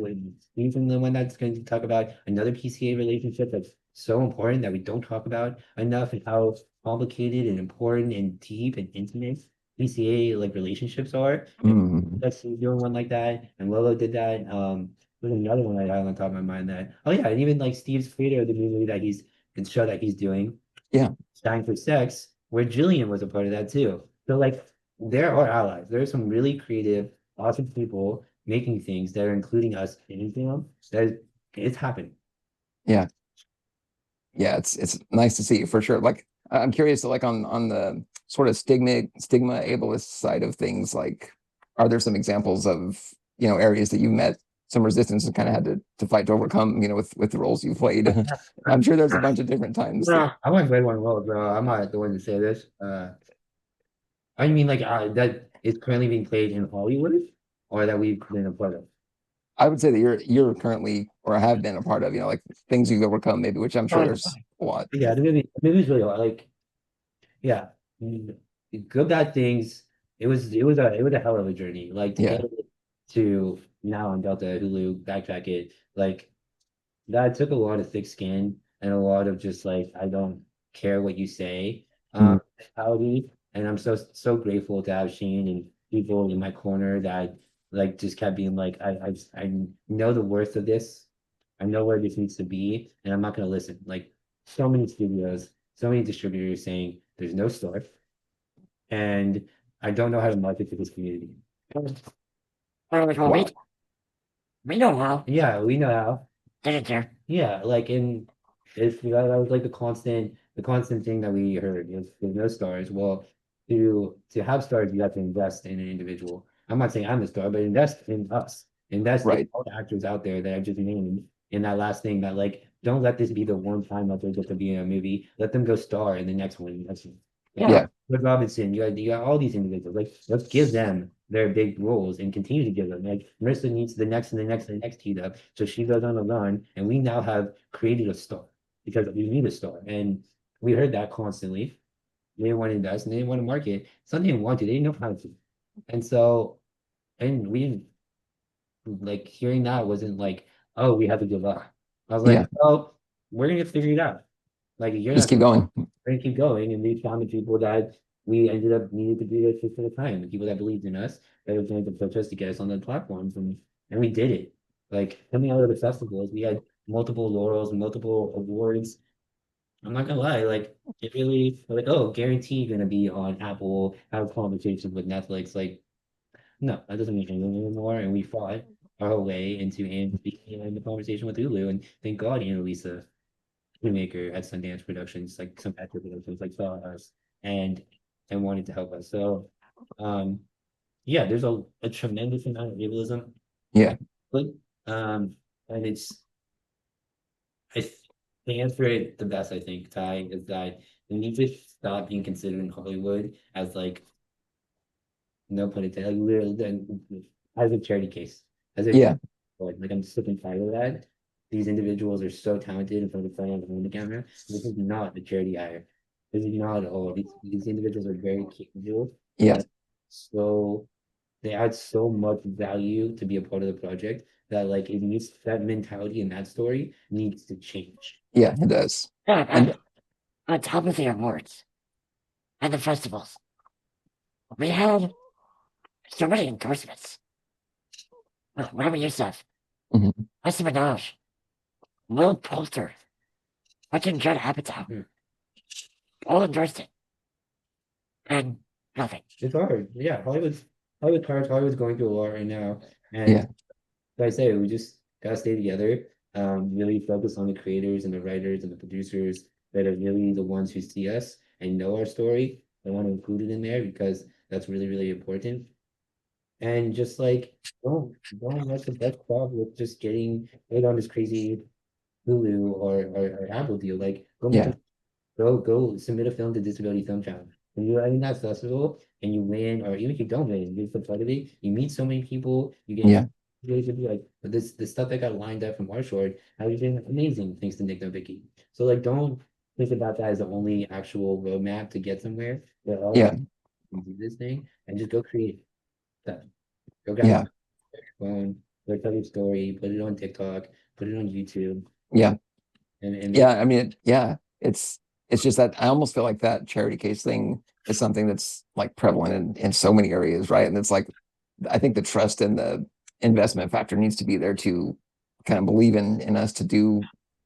[SPEAKER 2] even the one that's going to talk about another PCA relationship that's so important that we don't talk about enough and how complicated and important and deep and intimate PCA like relationships are. And
[SPEAKER 1] Mhm.
[SPEAKER 2] that's doing one like that. And Lolo did that. There's another one I have on top of my mind that oh yeah, and even like Steve's creator of the movie that he's the show that he's doing.
[SPEAKER 1] Yeah.
[SPEAKER 2] Dying for Sex, where Jillian was a part of that too. So like there are allies. There are some really creative, awesome people making things that are including us in them. That it's happening.
[SPEAKER 1] Yeah. Yeah, it's nice to see for sure. Like I'm curious, like on the sort of stigma ableist side of things, like are there some examples of areas that you met some resistance and kind of had to fight to overcome, with the roles you played? I'm sure there's a bunch of different times that
[SPEAKER 3] No,
[SPEAKER 2] I want to play one role, bro. I'm not the one to say this. I mean, like that is currently being played in Hollywood, or that we've been a part of.
[SPEAKER 1] I would say that you're currently or have been a part of, like things you've overcome maybe, which I'm sure
[SPEAKER 3] fine.
[SPEAKER 1] there's a lot.
[SPEAKER 2] Yeah, the movie's really hard. Like, yeah, mm, good bad things. It was a hell of a journey. Like to
[SPEAKER 1] Yeah.
[SPEAKER 2] get it to now on Delta Hulu backtrack it. Like that took a lot of thick skin and a lot of just like I don't care what you say
[SPEAKER 1] Mhm.
[SPEAKER 2] mentality. And I'm so grateful to have Shane and people in my corner that like just kept being like I know the worth of this. I know where this needs to be, and I'm not gonna listen. Like so many studios, so many distributors saying there's no store, and I don't know how to market to this community.
[SPEAKER 3] Well,
[SPEAKER 1] Wow.
[SPEAKER 3] we know how.
[SPEAKER 2] Yeah, we know how.
[SPEAKER 3] Didn't care.
[SPEAKER 2] Yeah, like in it's that was like the constant thing that we heard. There's no stars. Well, to have stars, you have to invest in an individual. I'm not saying I'm the star, but invest in us. Invest in
[SPEAKER 1] Right.
[SPEAKER 2] all the actors out there that I just named in that last thing that like don't let this be the one time that they get to be in a movie. Let them go star in the next one.
[SPEAKER 3] Yeah.
[SPEAKER 2] With Robinson, you got all these individuals. Like, let's give them their big roles and continue to give them. Like, Marissa needs the next and the next and the next teed up. So she goes on a run, and we now have created a star because we need a star. And we heard that constantly. They didn't want to invest and they didn't want to market. Some didn't want to, they didn't know how to. And so, and we didn't like hearing that wasn't like, oh, we have to give up. I was
[SPEAKER 1] Yeah.
[SPEAKER 2] like, oh, we're gonna figure it out. Like, you're
[SPEAKER 1] Just
[SPEAKER 2] not
[SPEAKER 1] keep going.
[SPEAKER 2] we're gonna keep going, and we found the people that we ended up needed to be there for the time, the people that believed in us, that were going to push us to get us on the platforms, and we did it. Like coming out of the festivals, we had multiple laurels, multiple awards. I'm not gonna lie, like it really like, oh, guaranteed gonna be on Apple, have conversations with Netflix. Like, no, that doesn't mean anything anymore. And we fought our whole way into and being in the conversation with Hulu, and thank God, Lisa filmmaker at Sundance Productions, like some actor productions, like saw us and wanted to help us. So, um, yeah, there's a tremendous amount of ableism,
[SPEAKER 1] Yeah.
[SPEAKER 2] but and it's I th- the answer it the best I think, Ty, is that we need to stop being considered in Hollywood as like no pun intended, like literally as a charity case, as if
[SPEAKER 1] Yeah.
[SPEAKER 2] like I'm sick and tired of that. These individuals are so talented in front of the camera and behind the camera. This is not a charity hire. This is not at all. These individuals are very capable.
[SPEAKER 1] Yeah.
[SPEAKER 2] And so they add so much value to be a part of the project that like it needs that mentality and that story needs to change.
[SPEAKER 1] Yeah. It does.
[SPEAKER 3] Yeah,
[SPEAKER 1] And
[SPEAKER 3] on top of the awards and the festivals, we had so many endorsements. Remy Youssef,
[SPEAKER 1] mhm.
[SPEAKER 3] Nicki Minaj, Will Poulter, fucking Judd Apatow,
[SPEAKER 2] Hmm.
[SPEAKER 3] all endorsed it. And nothing.
[SPEAKER 2] It's hard. Yeah, Hollywood's hard. Hollywood's going through a lot right now. And
[SPEAKER 1] Yeah.
[SPEAKER 2] like I say, we just gotta stay together. Really focus on the creators and the writers and the producers that are really the ones who see us and know our story. I want to include it in there because that's really, really important. And just like don't mess the best job with just getting paid on this crazy Hulu or Apple deal. Like go make
[SPEAKER 1] Yeah.
[SPEAKER 2] a go submit a film to Disability Film Challenge. When you're in that festival and you win, or even if you don't win, you're the part of it, you meet so many people, you get
[SPEAKER 1] Yeah.
[SPEAKER 2] really to be like, but this stuff that got lined up from our short has been amazing thanks to Nick Novicki. So like don't think about that as the only actual roadmap to get somewhere. There are
[SPEAKER 1] Yeah.
[SPEAKER 2] ways to do this thing and just go create stuff. Go grab
[SPEAKER 1] Yeah.
[SPEAKER 2] a phone, go tell your story, put it on TikTok, put it on YouTube,
[SPEAKER 1] Yeah.
[SPEAKER 2] and make
[SPEAKER 1] Yeah. I mean, yeah, it's just that I almost feel like that charity case thing is something that's like prevalent in so many areas, right? And it's like I think the trust and the investment factor needs to be there to kind of believe in us to do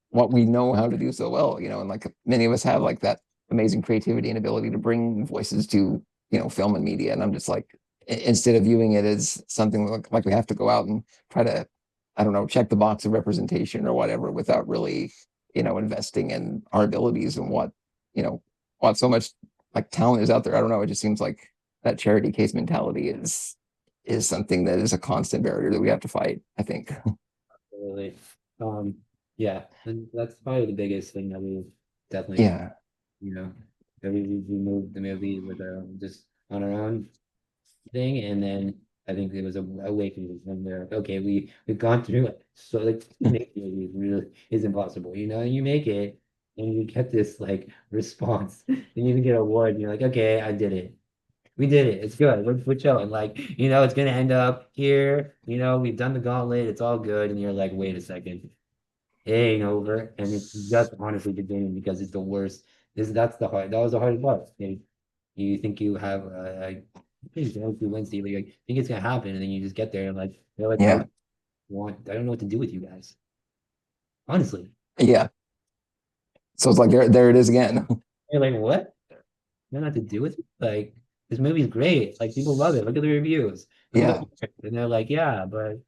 [SPEAKER 1] what we know how to do so well, and like many of us have like that amazing creativity and ability to bring voices to, film and media. And I'm just like, instead of viewing it as something like we have to go out and try to, I don't know, check the box of representation or whatever without really, investing in our abilities and you know, what so much like talent is out there. I don't know. It just seems like that charity case mentality is something that is a constant barrier that we have to fight, I think.
[SPEAKER 2] really. Um, yeah, and that's probably the biggest thing that we definitely,
[SPEAKER 1] Yeah.
[SPEAKER 2] you know, that we moved the movie with just on our own thing, and then I think it was a awakening when they're like, okay, we've gone through it, so like to make it really is impossible, and you make it, and you get this like response, and you even get an award, and you're like, okay, I did it. We did it. It's good. We're chilling. Like, it's gonna end up here. We've done the gauntlet. It's all good. And you're like, wait a second. It ain't over. And it's just honestly beginning because it's the worst. That was the hardest part. You think you have Wednesday, like, you think it's gonna happen, and then you just get there and like they're like,
[SPEAKER 1] Yeah.
[SPEAKER 2] I don't know what to do with you guys. Honestly.
[SPEAKER 1] Yeah. So it's like there it is again.
[SPEAKER 2] You're like, what? You don't know what to do with it? Like, this movie's great. Like, people love it. Look at the reviews. Look at
[SPEAKER 1] Yeah.
[SPEAKER 2] the and they're like, yeah, but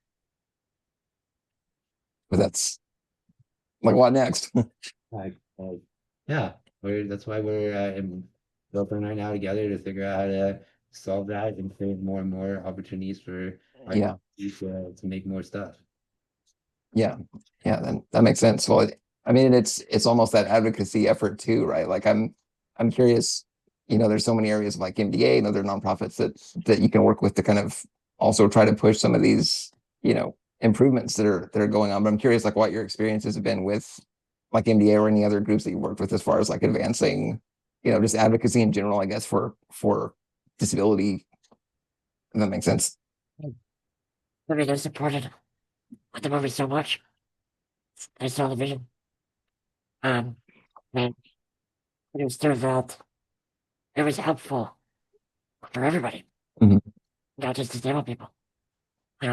[SPEAKER 1] But that's like what next?
[SPEAKER 2] like, yeah, that's why we're building right now together to figure out how to solve that and create more and more opportunities for our
[SPEAKER 1] Yeah.
[SPEAKER 2] youth, to make more stuff.
[SPEAKER 1] Yeah. Yeah. Then that makes sense. Well, I mean, it's almost that advocacy effort too, right? Like I'm curious, there's so many areas like MDA and other nonprofits that you can work with to kind of also try to push some of these, improvements that are going on. But I'm curious, like, what your experiences have been with like MDA or any other groups that you worked with as far as like advancing, just advocacy in general, I guess, for disability. If that makes sense.
[SPEAKER 3] I mean, I supported with the movie so much. I saw the vision. Um, and it was through that it was helpful for everybody,
[SPEAKER 1] Mhm.
[SPEAKER 3] not just disabled people.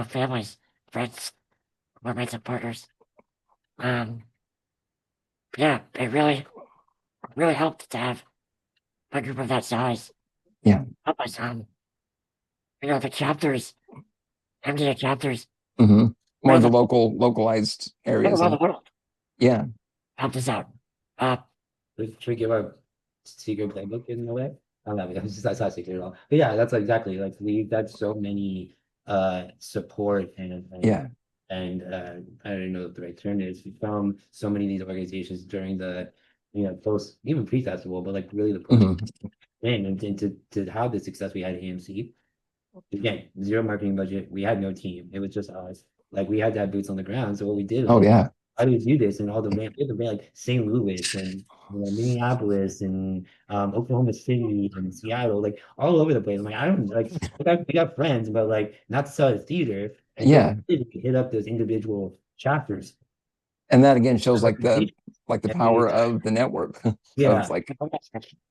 [SPEAKER 3] Families, friends, roommates, and partners. Um, yeah, it really helped to have a group of that size.
[SPEAKER 1] Yeah.
[SPEAKER 3] Help us, the chapters, MDA chapters,
[SPEAKER 1] Hmm. More of the
[SPEAKER 3] around
[SPEAKER 1] localized areas
[SPEAKER 3] around
[SPEAKER 1] and
[SPEAKER 3] the world
[SPEAKER 1] yeah.
[SPEAKER 3] helped us out. Uh,
[SPEAKER 2] Should we give our secret playbook in a way? I don't know, that's not secret at all. But yeah, that's exactly like we've got so many support
[SPEAKER 1] Yeah.
[SPEAKER 2] and I don't know what the right term is from so many of these organizations during the post even pre-festival, but like really the post
[SPEAKER 1] Hmm.
[SPEAKER 2] thing and to have the success we had at AMC. Again, zero marketing budget. We had no team. It was just us. Like we had to have boots on the ground. So what we did was
[SPEAKER 1] Oh
[SPEAKER 2] like,
[SPEAKER 1] yeah.
[SPEAKER 2] how do we do this? And all the we had to bring like St. Louis and Minneapolis and Oklahoma City and Seattle, like all over the place. I'm like, I don't like we got friends, but like not to sell a theater. And so
[SPEAKER 1] Yeah.
[SPEAKER 2] we did hit up those individual chapters.
[SPEAKER 1] And that again shows like the
[SPEAKER 2] Organization.
[SPEAKER 1] like the
[SPEAKER 2] And we,
[SPEAKER 1] power of the network of
[SPEAKER 2] yeah.
[SPEAKER 1] like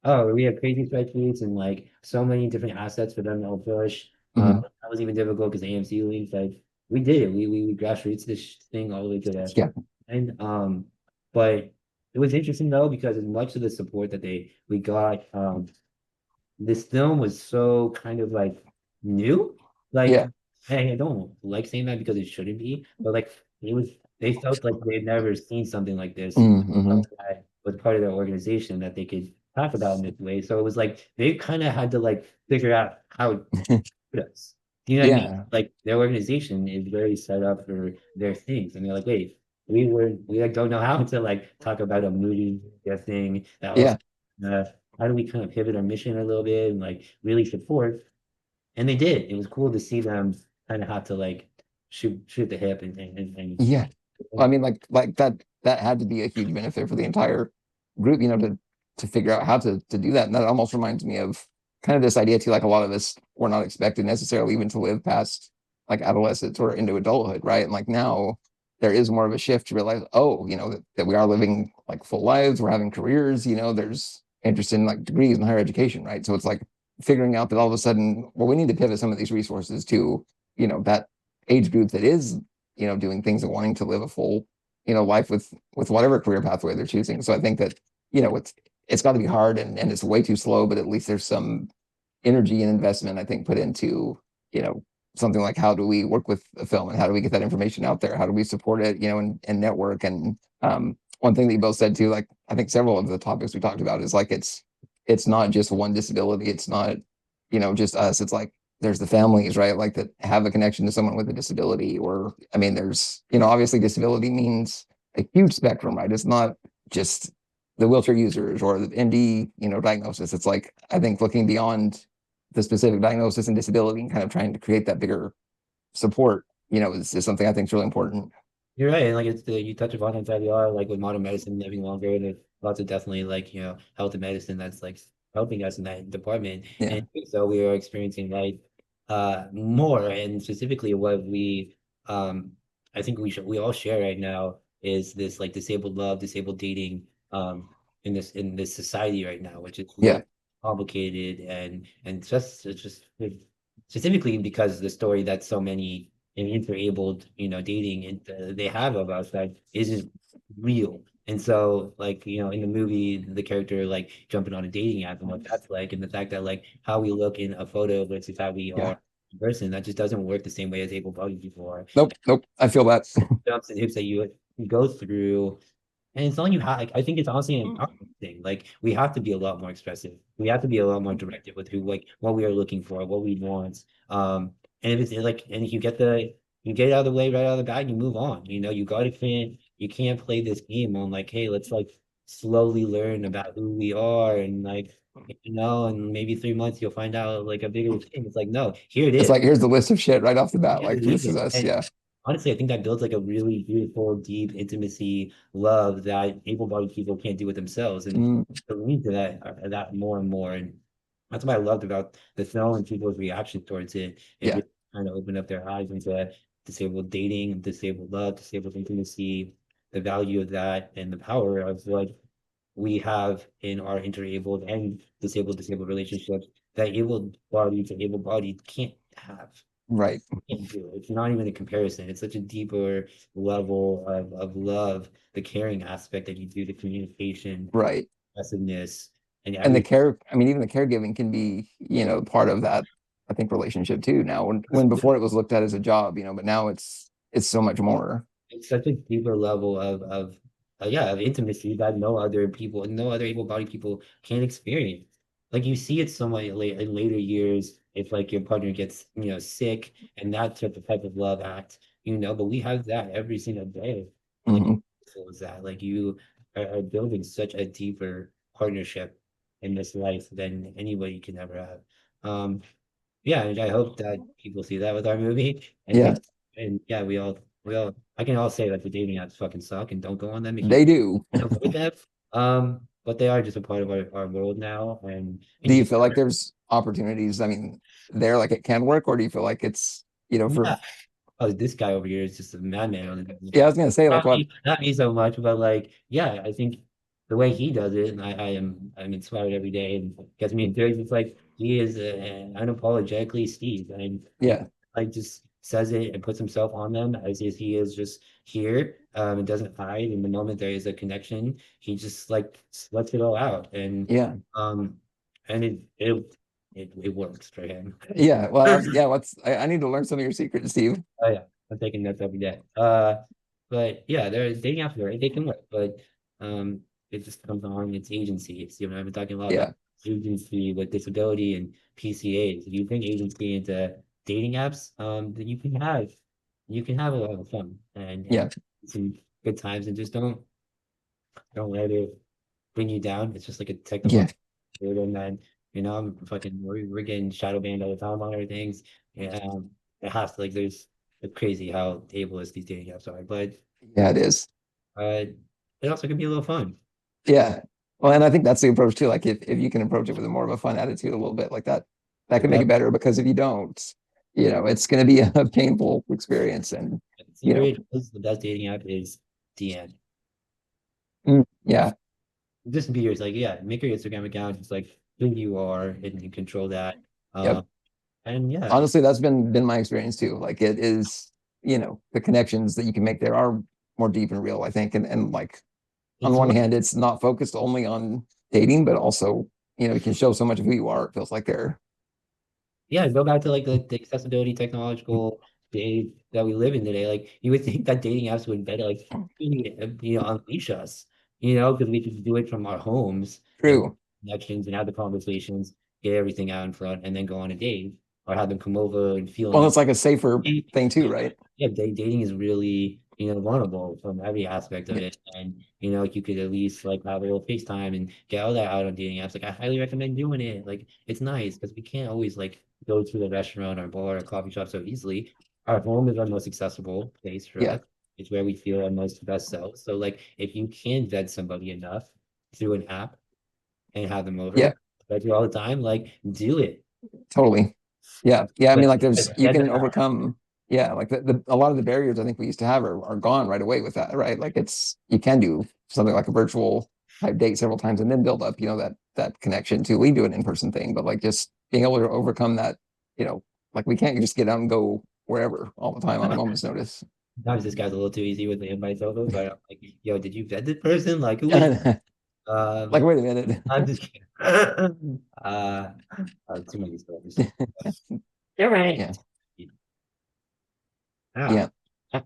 [SPEAKER 2] Oh, we have crazy spreadsheets and like so many different assets for them to push.
[SPEAKER 1] mhm.
[SPEAKER 2] That was even difficult because AMC links, like we did it. We grassroots this thing all the way to the
[SPEAKER 1] Yeah.
[SPEAKER 2] end. But it was interesting though because as much of the support that we got, this film was so kind of like new. Like,
[SPEAKER 1] Yeah.
[SPEAKER 2] hey, I don't like saying that because it shouldn't be, but like it was, they felt like they'd never seen something like this
[SPEAKER 1] Mm-hmm.
[SPEAKER 2] that was part of their organization that they could talk about in this way. So it was like they kind of had to like figure out how to do this. You know what I mean?
[SPEAKER 1] Yeah.
[SPEAKER 2] Like their organization is very set up for their things, and they're like, wait, we like don't know how to like talk about a movie thing that also
[SPEAKER 1] Yeah.
[SPEAKER 2] uh, how do we kind of pivot our mission a little bit and like really support? And they did. It was cool to see them kind of have to like shoot the hip
[SPEAKER 1] Yeah. Well, I
[SPEAKER 2] and
[SPEAKER 1] mean, like that had to be a huge benefit for the entire group, to figure out how to do that. And that almost reminds me of kind of this idea too, like a lot of us were not expected necessarily even to live past like adolescence or into adulthood, right? And like now there is more of a shift to realize, oh, that we are living like full lives, we're having careers, there's interest in like degrees and higher education, right? So it's like figuring out that all of a sudden, well, we need to pivot some of these resources to, that age group that is doing things and wanting to live a full, life with whatever career pathway they're choosing. So I think that, it's got to be hard and it's way too slow, but at least there's some energy and investment, I think, put into, something like how do we work with a film and how do we get that information out there? How do we support it, and network? And one thing that you both said too, like I think several of the topics we talked about is like it's not just one disability. It's not, just us. It's like there's the families, right? Like that have a connection to someone with a disability, or I mean, there's, obviously disability means a huge spectrum, right? It's not just the wheelchair users or the MD, diagnosis. It's like I think looking beyond the specific diagnosis and disability and kind of trying to create that bigger support, is something I think is really important.
[SPEAKER 2] you're right. And like it's you touch upon it that you are like with modern medicine living longer, there's lots of definitely like, health and medicine that's like helping us in that department.
[SPEAKER 1] Yeah.
[SPEAKER 2] And so we are experiencing life more and specifically what I think we all share right now is this like disabled love, disabled dating in this society right now, which is
[SPEAKER 1] Yeah.
[SPEAKER 2] really complicated and just it's just specifically because the story that so many interabled, dating and they have of us that isn't real. And so, like, in the movie, the character like jumping on a dating app and what that's like, and the fact that like how we look in a photo versus how we
[SPEAKER 1] Yeah.
[SPEAKER 2] are in person, that just doesn't work the same way as able-bodied people are.
[SPEAKER 1] Nope. I feel that.
[SPEAKER 2] Jumps and hoops that you go through And it's not you have, like, I think it's honestly an empowerment thing. Like, we have to be a lot more expressive. We have to be a lot more directive with who, like, what we are looking for, what we want. And if it's like, and if you get it out of the way right out of the bat, you move on. You can't play this game on like, hey, let's like slowly learn about who we are and like, and maybe 3 months you'll find out like a bigger thing. It's like, no, here it
[SPEAKER 1] It's
[SPEAKER 2] is.
[SPEAKER 1] like here's the list of shit right off the bat.
[SPEAKER 2] Here
[SPEAKER 1] Like
[SPEAKER 2] it
[SPEAKER 1] this is
[SPEAKER 2] is.
[SPEAKER 1] us.
[SPEAKER 2] And
[SPEAKER 1] Yeah.
[SPEAKER 2] honestly, I think that builds like a really beautiful, deep intimacy, love that able-bodied people can't do with themselves, and
[SPEAKER 1] Mm,
[SPEAKER 2] to lead to that more and more. And that's what I loved about the film and people's reaction towards it. It
[SPEAKER 1] yeah.
[SPEAKER 2] really kind of opened up their eyes into disabled dating, disabled love, disabled intimacy, the value of that, and the power of what we have in our interabled and disabled relationships that able-bodied to able-bodied can't have.
[SPEAKER 1] Right.
[SPEAKER 2] Can't do it. It's not even a comparison. It's such a deeper level of love, the caring aspect that you do, the communication,
[SPEAKER 1] Right.
[SPEAKER 2] aggressiveness, and
[SPEAKER 1] And the
[SPEAKER 2] every
[SPEAKER 1] care, I mean, even the caregiving can be, part of that, I think, relationship too. Now, when before it was looked at as a job, but now it's so much more.
[SPEAKER 2] it's such a deeper level of intimacy that no other people and no other able-bodied people can experience. Like you see it somewhat in later years if like your partner gets sick and that type of love act, but we have that every single day. And like
[SPEAKER 1] Mhm.
[SPEAKER 2] so is that like you are building such a deeper partnership in this life than anybody can ever have. Yeah, and I hope that people see that with our movie and
[SPEAKER 1] Yeah,
[SPEAKER 2] they and yeah, we all I can all say that the dating apps fucking suck and don't go on them if you
[SPEAKER 1] they do.
[SPEAKER 2] can avoid them. But they are just a part of our world now and
[SPEAKER 1] Do
[SPEAKER 2] you
[SPEAKER 1] you
[SPEAKER 2] just
[SPEAKER 1] feel like there's opportunities? I mean, there like it can work, or do you feel like it's, for
[SPEAKER 2] yeah. Oh, this guy over here is just a madman on the
[SPEAKER 1] yeah, I
[SPEAKER 2] internet.
[SPEAKER 1] was gonna say like what
[SPEAKER 2] Not me so much, but like, yeah, I think the way he does it, and I'm inspired every day and gets me encouraged. It's like he is unapologetically Steve, and he
[SPEAKER 1] yeah,
[SPEAKER 2] like just says it and puts himself on them as if he is just here, and doesn't hide. And the moment there is a connection, he just like lets it all out,
[SPEAKER 1] yeah,
[SPEAKER 2] um, and it works for him.
[SPEAKER 1] yeah. Well, yeah, I need to learn some of your secrets, Steve.
[SPEAKER 2] Oh yeah, I'm taking notes every day. But yeah, there's dating apps, right? They can work, but it just comes on its agency. It's, I've been talking a lot about
[SPEAKER 1] Yeah,
[SPEAKER 2] agency with disability and PCAs. If you bring agency into dating apps, then you can have a lot of fun and
[SPEAKER 1] yeah,
[SPEAKER 2] some good times, and just don't let it bring you down. It's just like a
[SPEAKER 1] yeah,
[SPEAKER 2] technological tool, and then I'm fucking we're getting shadow banned all the time on other things. Yeah, it has to like there's it's crazy how ableist these dating apps are, but
[SPEAKER 1] yeah. It is.
[SPEAKER 2] uh, it also can be a little fun.
[SPEAKER 1] Yeah. Well, and I think that's the approach too. Like if you can approach it with a more of a fun attitude a little bit like that
[SPEAKER 2] The
[SPEAKER 1] can make it
[SPEAKER 2] best
[SPEAKER 1] better because if you don't, it's going to be a painful experience. And, you know,
[SPEAKER 2] secret is the best dating app is DM.
[SPEAKER 1] yeah,
[SPEAKER 2] Just be yours, like yeah, make your Instagram account just like who you are and you control that.
[SPEAKER 1] yep.
[SPEAKER 2] And yeah,
[SPEAKER 1] Honestly, that's been my experience too. Like it is, the connections that you can make there are more deep and real, I think. And like on
[SPEAKER 2] it's
[SPEAKER 1] one
[SPEAKER 2] what
[SPEAKER 1] hand, it's not focused only on dating, but also, you can show so much of who you are. It feels like they're
[SPEAKER 2] yeah, go back to like the accessibility technological day that we live in today. Like you would think that dating apps would better like unleash us, because we could do it from our homes and
[SPEAKER 1] true.
[SPEAKER 2] connections and have the conversations, get everything out in front, and then go on a date or have them come over and feel
[SPEAKER 1] Well,
[SPEAKER 2] enough.
[SPEAKER 1] it's like a safer thing too, right?
[SPEAKER 2] Yeah, dating is really, vulnerable from every aspect of
[SPEAKER 1] Yeah.
[SPEAKER 2] it. And, you could at least like have a little FaceTime and get all that out on dating apps. Like I highly recommend doing it. Like it's nice because we can't always like go to the restaurant or bar or coffee shop so easily. Our home is our most accessible place for
[SPEAKER 1] Yeah.
[SPEAKER 2] us. It's where we feel our most best selves. So like if you can vet somebody enough through an app and have them
[SPEAKER 1] Yeah.
[SPEAKER 2] over, like you all the time, like do it.
[SPEAKER 1] Totally. Yeah. Yeah. I mean,
[SPEAKER 2] But
[SPEAKER 1] like you
[SPEAKER 2] get
[SPEAKER 1] can
[SPEAKER 2] them out.
[SPEAKER 1] overcome, yeah, like a lot of the barriers I think we used to have are gone right away with that, right? Like you can do something like a virtual type date several times and then build up, that connection too. We do an in-person thing, but like just being able to overcome that, like we can't just get out and go wherever all the time on a moment's notice.
[SPEAKER 2] Sometimes this guy's a little too easy with the invites over, but I'm like, yo, did you vet this person? Like, who is
[SPEAKER 1] Like,
[SPEAKER 2] um
[SPEAKER 1] wait a minute.
[SPEAKER 2] I'm just kidding. Too many stories.
[SPEAKER 3] You're right.
[SPEAKER 1] Yeah.
[SPEAKER 2] Yeah.
[SPEAKER 1] Yeah.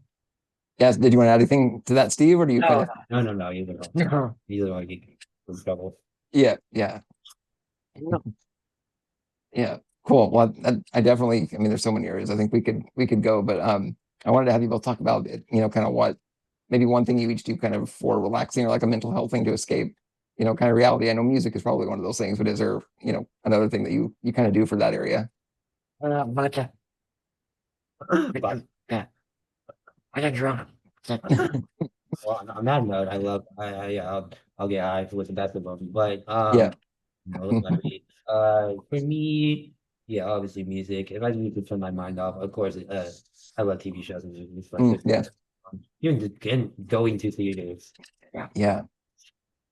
[SPEAKER 1] Yes. Did you want to add anything to that, Steve, or do you kind of?
[SPEAKER 2] No. You don't.
[SPEAKER 3] No,
[SPEAKER 2] You don't get in trouble.
[SPEAKER 1] Yeah, yeah,
[SPEAKER 3] no.
[SPEAKER 1] yeah. Cool. Well, I definitely. I mean, there's so many areas I think we could go, but I wanted to have you both talk about it. Kind of what maybe one thing you each do kind of for relaxing or like a mental health thing to escape. Kind of reality. I know music is probably one of those things, but is there another thing that you kind of do for that area?
[SPEAKER 3] Vodka.
[SPEAKER 2] But
[SPEAKER 3] Yeah, I got drunk. So,
[SPEAKER 2] well, on that note, yeah, I'll get high with the basketball. But
[SPEAKER 1] Yeah.
[SPEAKER 2] look at me. For me, yeah, obviously music. If I need to turn my mind off, of course, I love TV shows and movies. Like this,
[SPEAKER 1] Yeah.
[SPEAKER 2] even just again, going to theaters.
[SPEAKER 1] Yeah.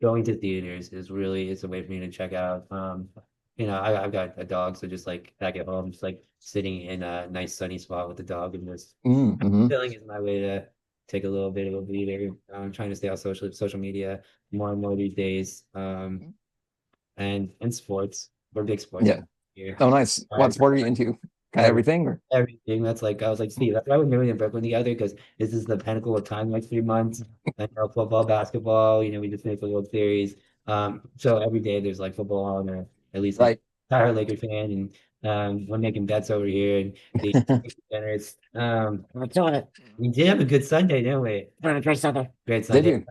[SPEAKER 2] Going to theaters is really it's a way for me to check out. I've got a dog, so just like back at home, just like sitting in a nice sunny spot with the dog and just
[SPEAKER 1] Mm-hmm.
[SPEAKER 2] chilling is my way to take a little bit of a breather. I'm trying to stay off social media more and more these days. And sports. We're big sports
[SPEAKER 1] Yeah.
[SPEAKER 2] fans here.
[SPEAKER 1] Oh, nice.
[SPEAKER 2] Uh,
[SPEAKER 1] What sport are you into? Kind of
[SPEAKER 2] every,
[SPEAKER 1] everything, or
[SPEAKER 2] everything. That's like I was like, Steve, that's why we're moving in Brooklyn together because this is the pinnacle of time, like 3 months. And football, basketball, we just finished the World Series. So every day there's like football on, or at least like
[SPEAKER 1] right?
[SPEAKER 2] entire Laker fan, and we're making bets over here and the generous.
[SPEAKER 3] we're doing it.
[SPEAKER 2] We did have a good Sunday, didn't we?
[SPEAKER 3] We're a great Sunday.
[SPEAKER 2] Great
[SPEAKER 1] Did
[SPEAKER 2] Sunday.
[SPEAKER 1] you?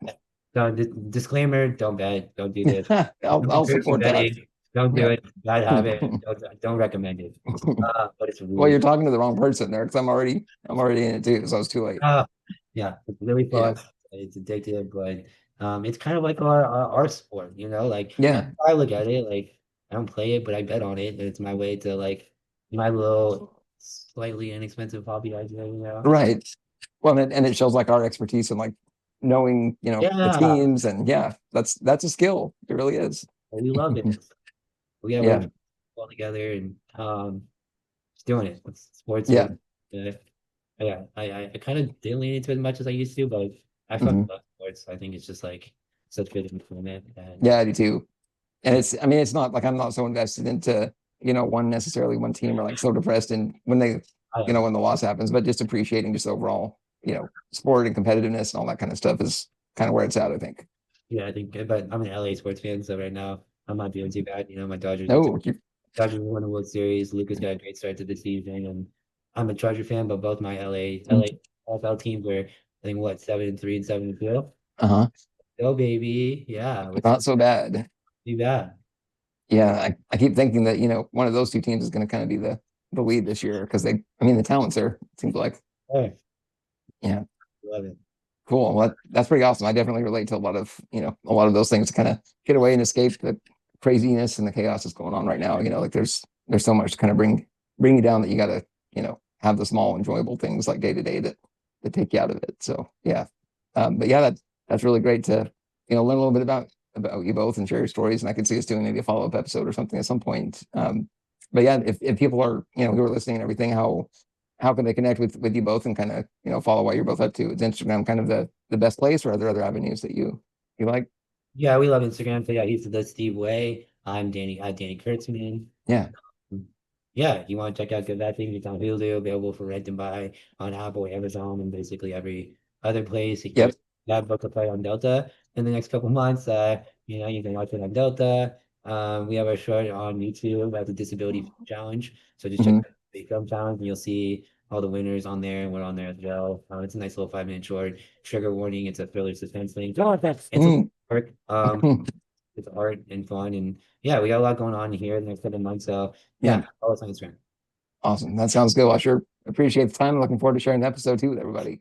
[SPEAKER 2] So disclaimer, don't bet, don't do this. No
[SPEAKER 1] I'll
[SPEAKER 2] encouraging
[SPEAKER 1] support that.
[SPEAKER 2] betting, don't do
[SPEAKER 1] Yeah.
[SPEAKER 2] it. Bad habit, don't recommend it. But it's
[SPEAKER 1] Well,
[SPEAKER 2] really
[SPEAKER 1] you're talking to the wrong person there because I'm already in it too, so it's too late.
[SPEAKER 2] uh yeah, it's really
[SPEAKER 1] Yeah.
[SPEAKER 2] fun. It's addictive, but it's kind of like our sport, like
[SPEAKER 1] Yeah.
[SPEAKER 2] I look at it like I don't play it, but I bet on it, and it's my way to like my little slightly inexpensive hobby idea.
[SPEAKER 1] Right. Well, and it shows like our expertise in like knowing, the
[SPEAKER 2] Yeah,
[SPEAKER 1] teams, and yeah, that's a skill. It really is.
[SPEAKER 2] we love it. We have
[SPEAKER 1] Yeah.
[SPEAKER 2] a all together and just doing it. Sports
[SPEAKER 1] Yeah.
[SPEAKER 2] is yeah, I kind of didn't lean into it as much as I used to, but I fucking
[SPEAKER 1] Hmm.
[SPEAKER 2] love sports. I think it's just like such good entertainment, and
[SPEAKER 1] Yeah, I do too. And I mean, it's not like I'm not so invested into, one team, or like so depressed and when they,
[SPEAKER 2] I don't know.
[SPEAKER 1] when the loss happens, but just appreciating just overall, sport and competitiveness and all that kind of stuff is kind of where it's at, I think.
[SPEAKER 2] Yeah, I think, but I'm an LA sports fan, so right now I'm not doing too bad. My
[SPEAKER 1] No,
[SPEAKER 2] Dodgers won the World Series. Lucas got a great start to the season, and I'm a Charger fan, but both my LA NFL teams were, I think, what, 7-3 and 7-2.
[SPEAKER 1] uh-huh.
[SPEAKER 2] Go baby, yeah, which is
[SPEAKER 1] Not so bad.
[SPEAKER 2] too bad.
[SPEAKER 1] Yeah, I keep thinking that, one of those two teams is going to kind of be the lead this year because I mean, the talent's there, it seems like.
[SPEAKER 2] Hey,
[SPEAKER 1] Yeah,
[SPEAKER 2] love it.
[SPEAKER 1] cool. Well, that's pretty awesome. I definitely relate to a lot of, those things to kind of get away and escape the craziness and the chaos that's going on right now. Like there's so much to kind of bring you down that you got to, have the small enjoyable things like day to day that take you out of it. So yeah, but yeah, that's really great to learn a little bit about you both and share your stories. And I could see us doing maybe a follow-up episode or something at some point. But yeah, if people are who are listening and everything, how can they connect with you both and kind of follow what you're both up to? Is Instagram kind of the best place, or are there other avenues that you like?
[SPEAKER 2] Yeah, we love Instagram. So yeah, he's the Steve Way. I'm Danny Kurtzman.
[SPEAKER 1] Yeah.
[SPEAKER 2] Yeah, you want to check out Good Bad Things? It's on Hulu, available for rent and buy on Apple, Amazon, and basically every other place.
[SPEAKER 1] Yep.
[SPEAKER 2] That book will play on Delta in the next couple months. You can watch it on Delta. We have our short on YouTube about the Disability Challenge. So just check
[SPEAKER 1] Hmm.
[SPEAKER 2] out the film challenge, and you'll see all the winners on there, and we're on there as well. It's a nice little 5-minute short. Trigger warning: it's a thriller suspense thing.
[SPEAKER 3] No offense.
[SPEAKER 2] It's a work. It's art and fun, and yeah, we got a lot going on here in the next 7 months. So
[SPEAKER 1] Yeah.
[SPEAKER 2] yeah, follow us on Instagram.
[SPEAKER 1] Awesome. That sounds good. Well, I sure appreciate the time. Looking forward to sharing the episode too with everybody.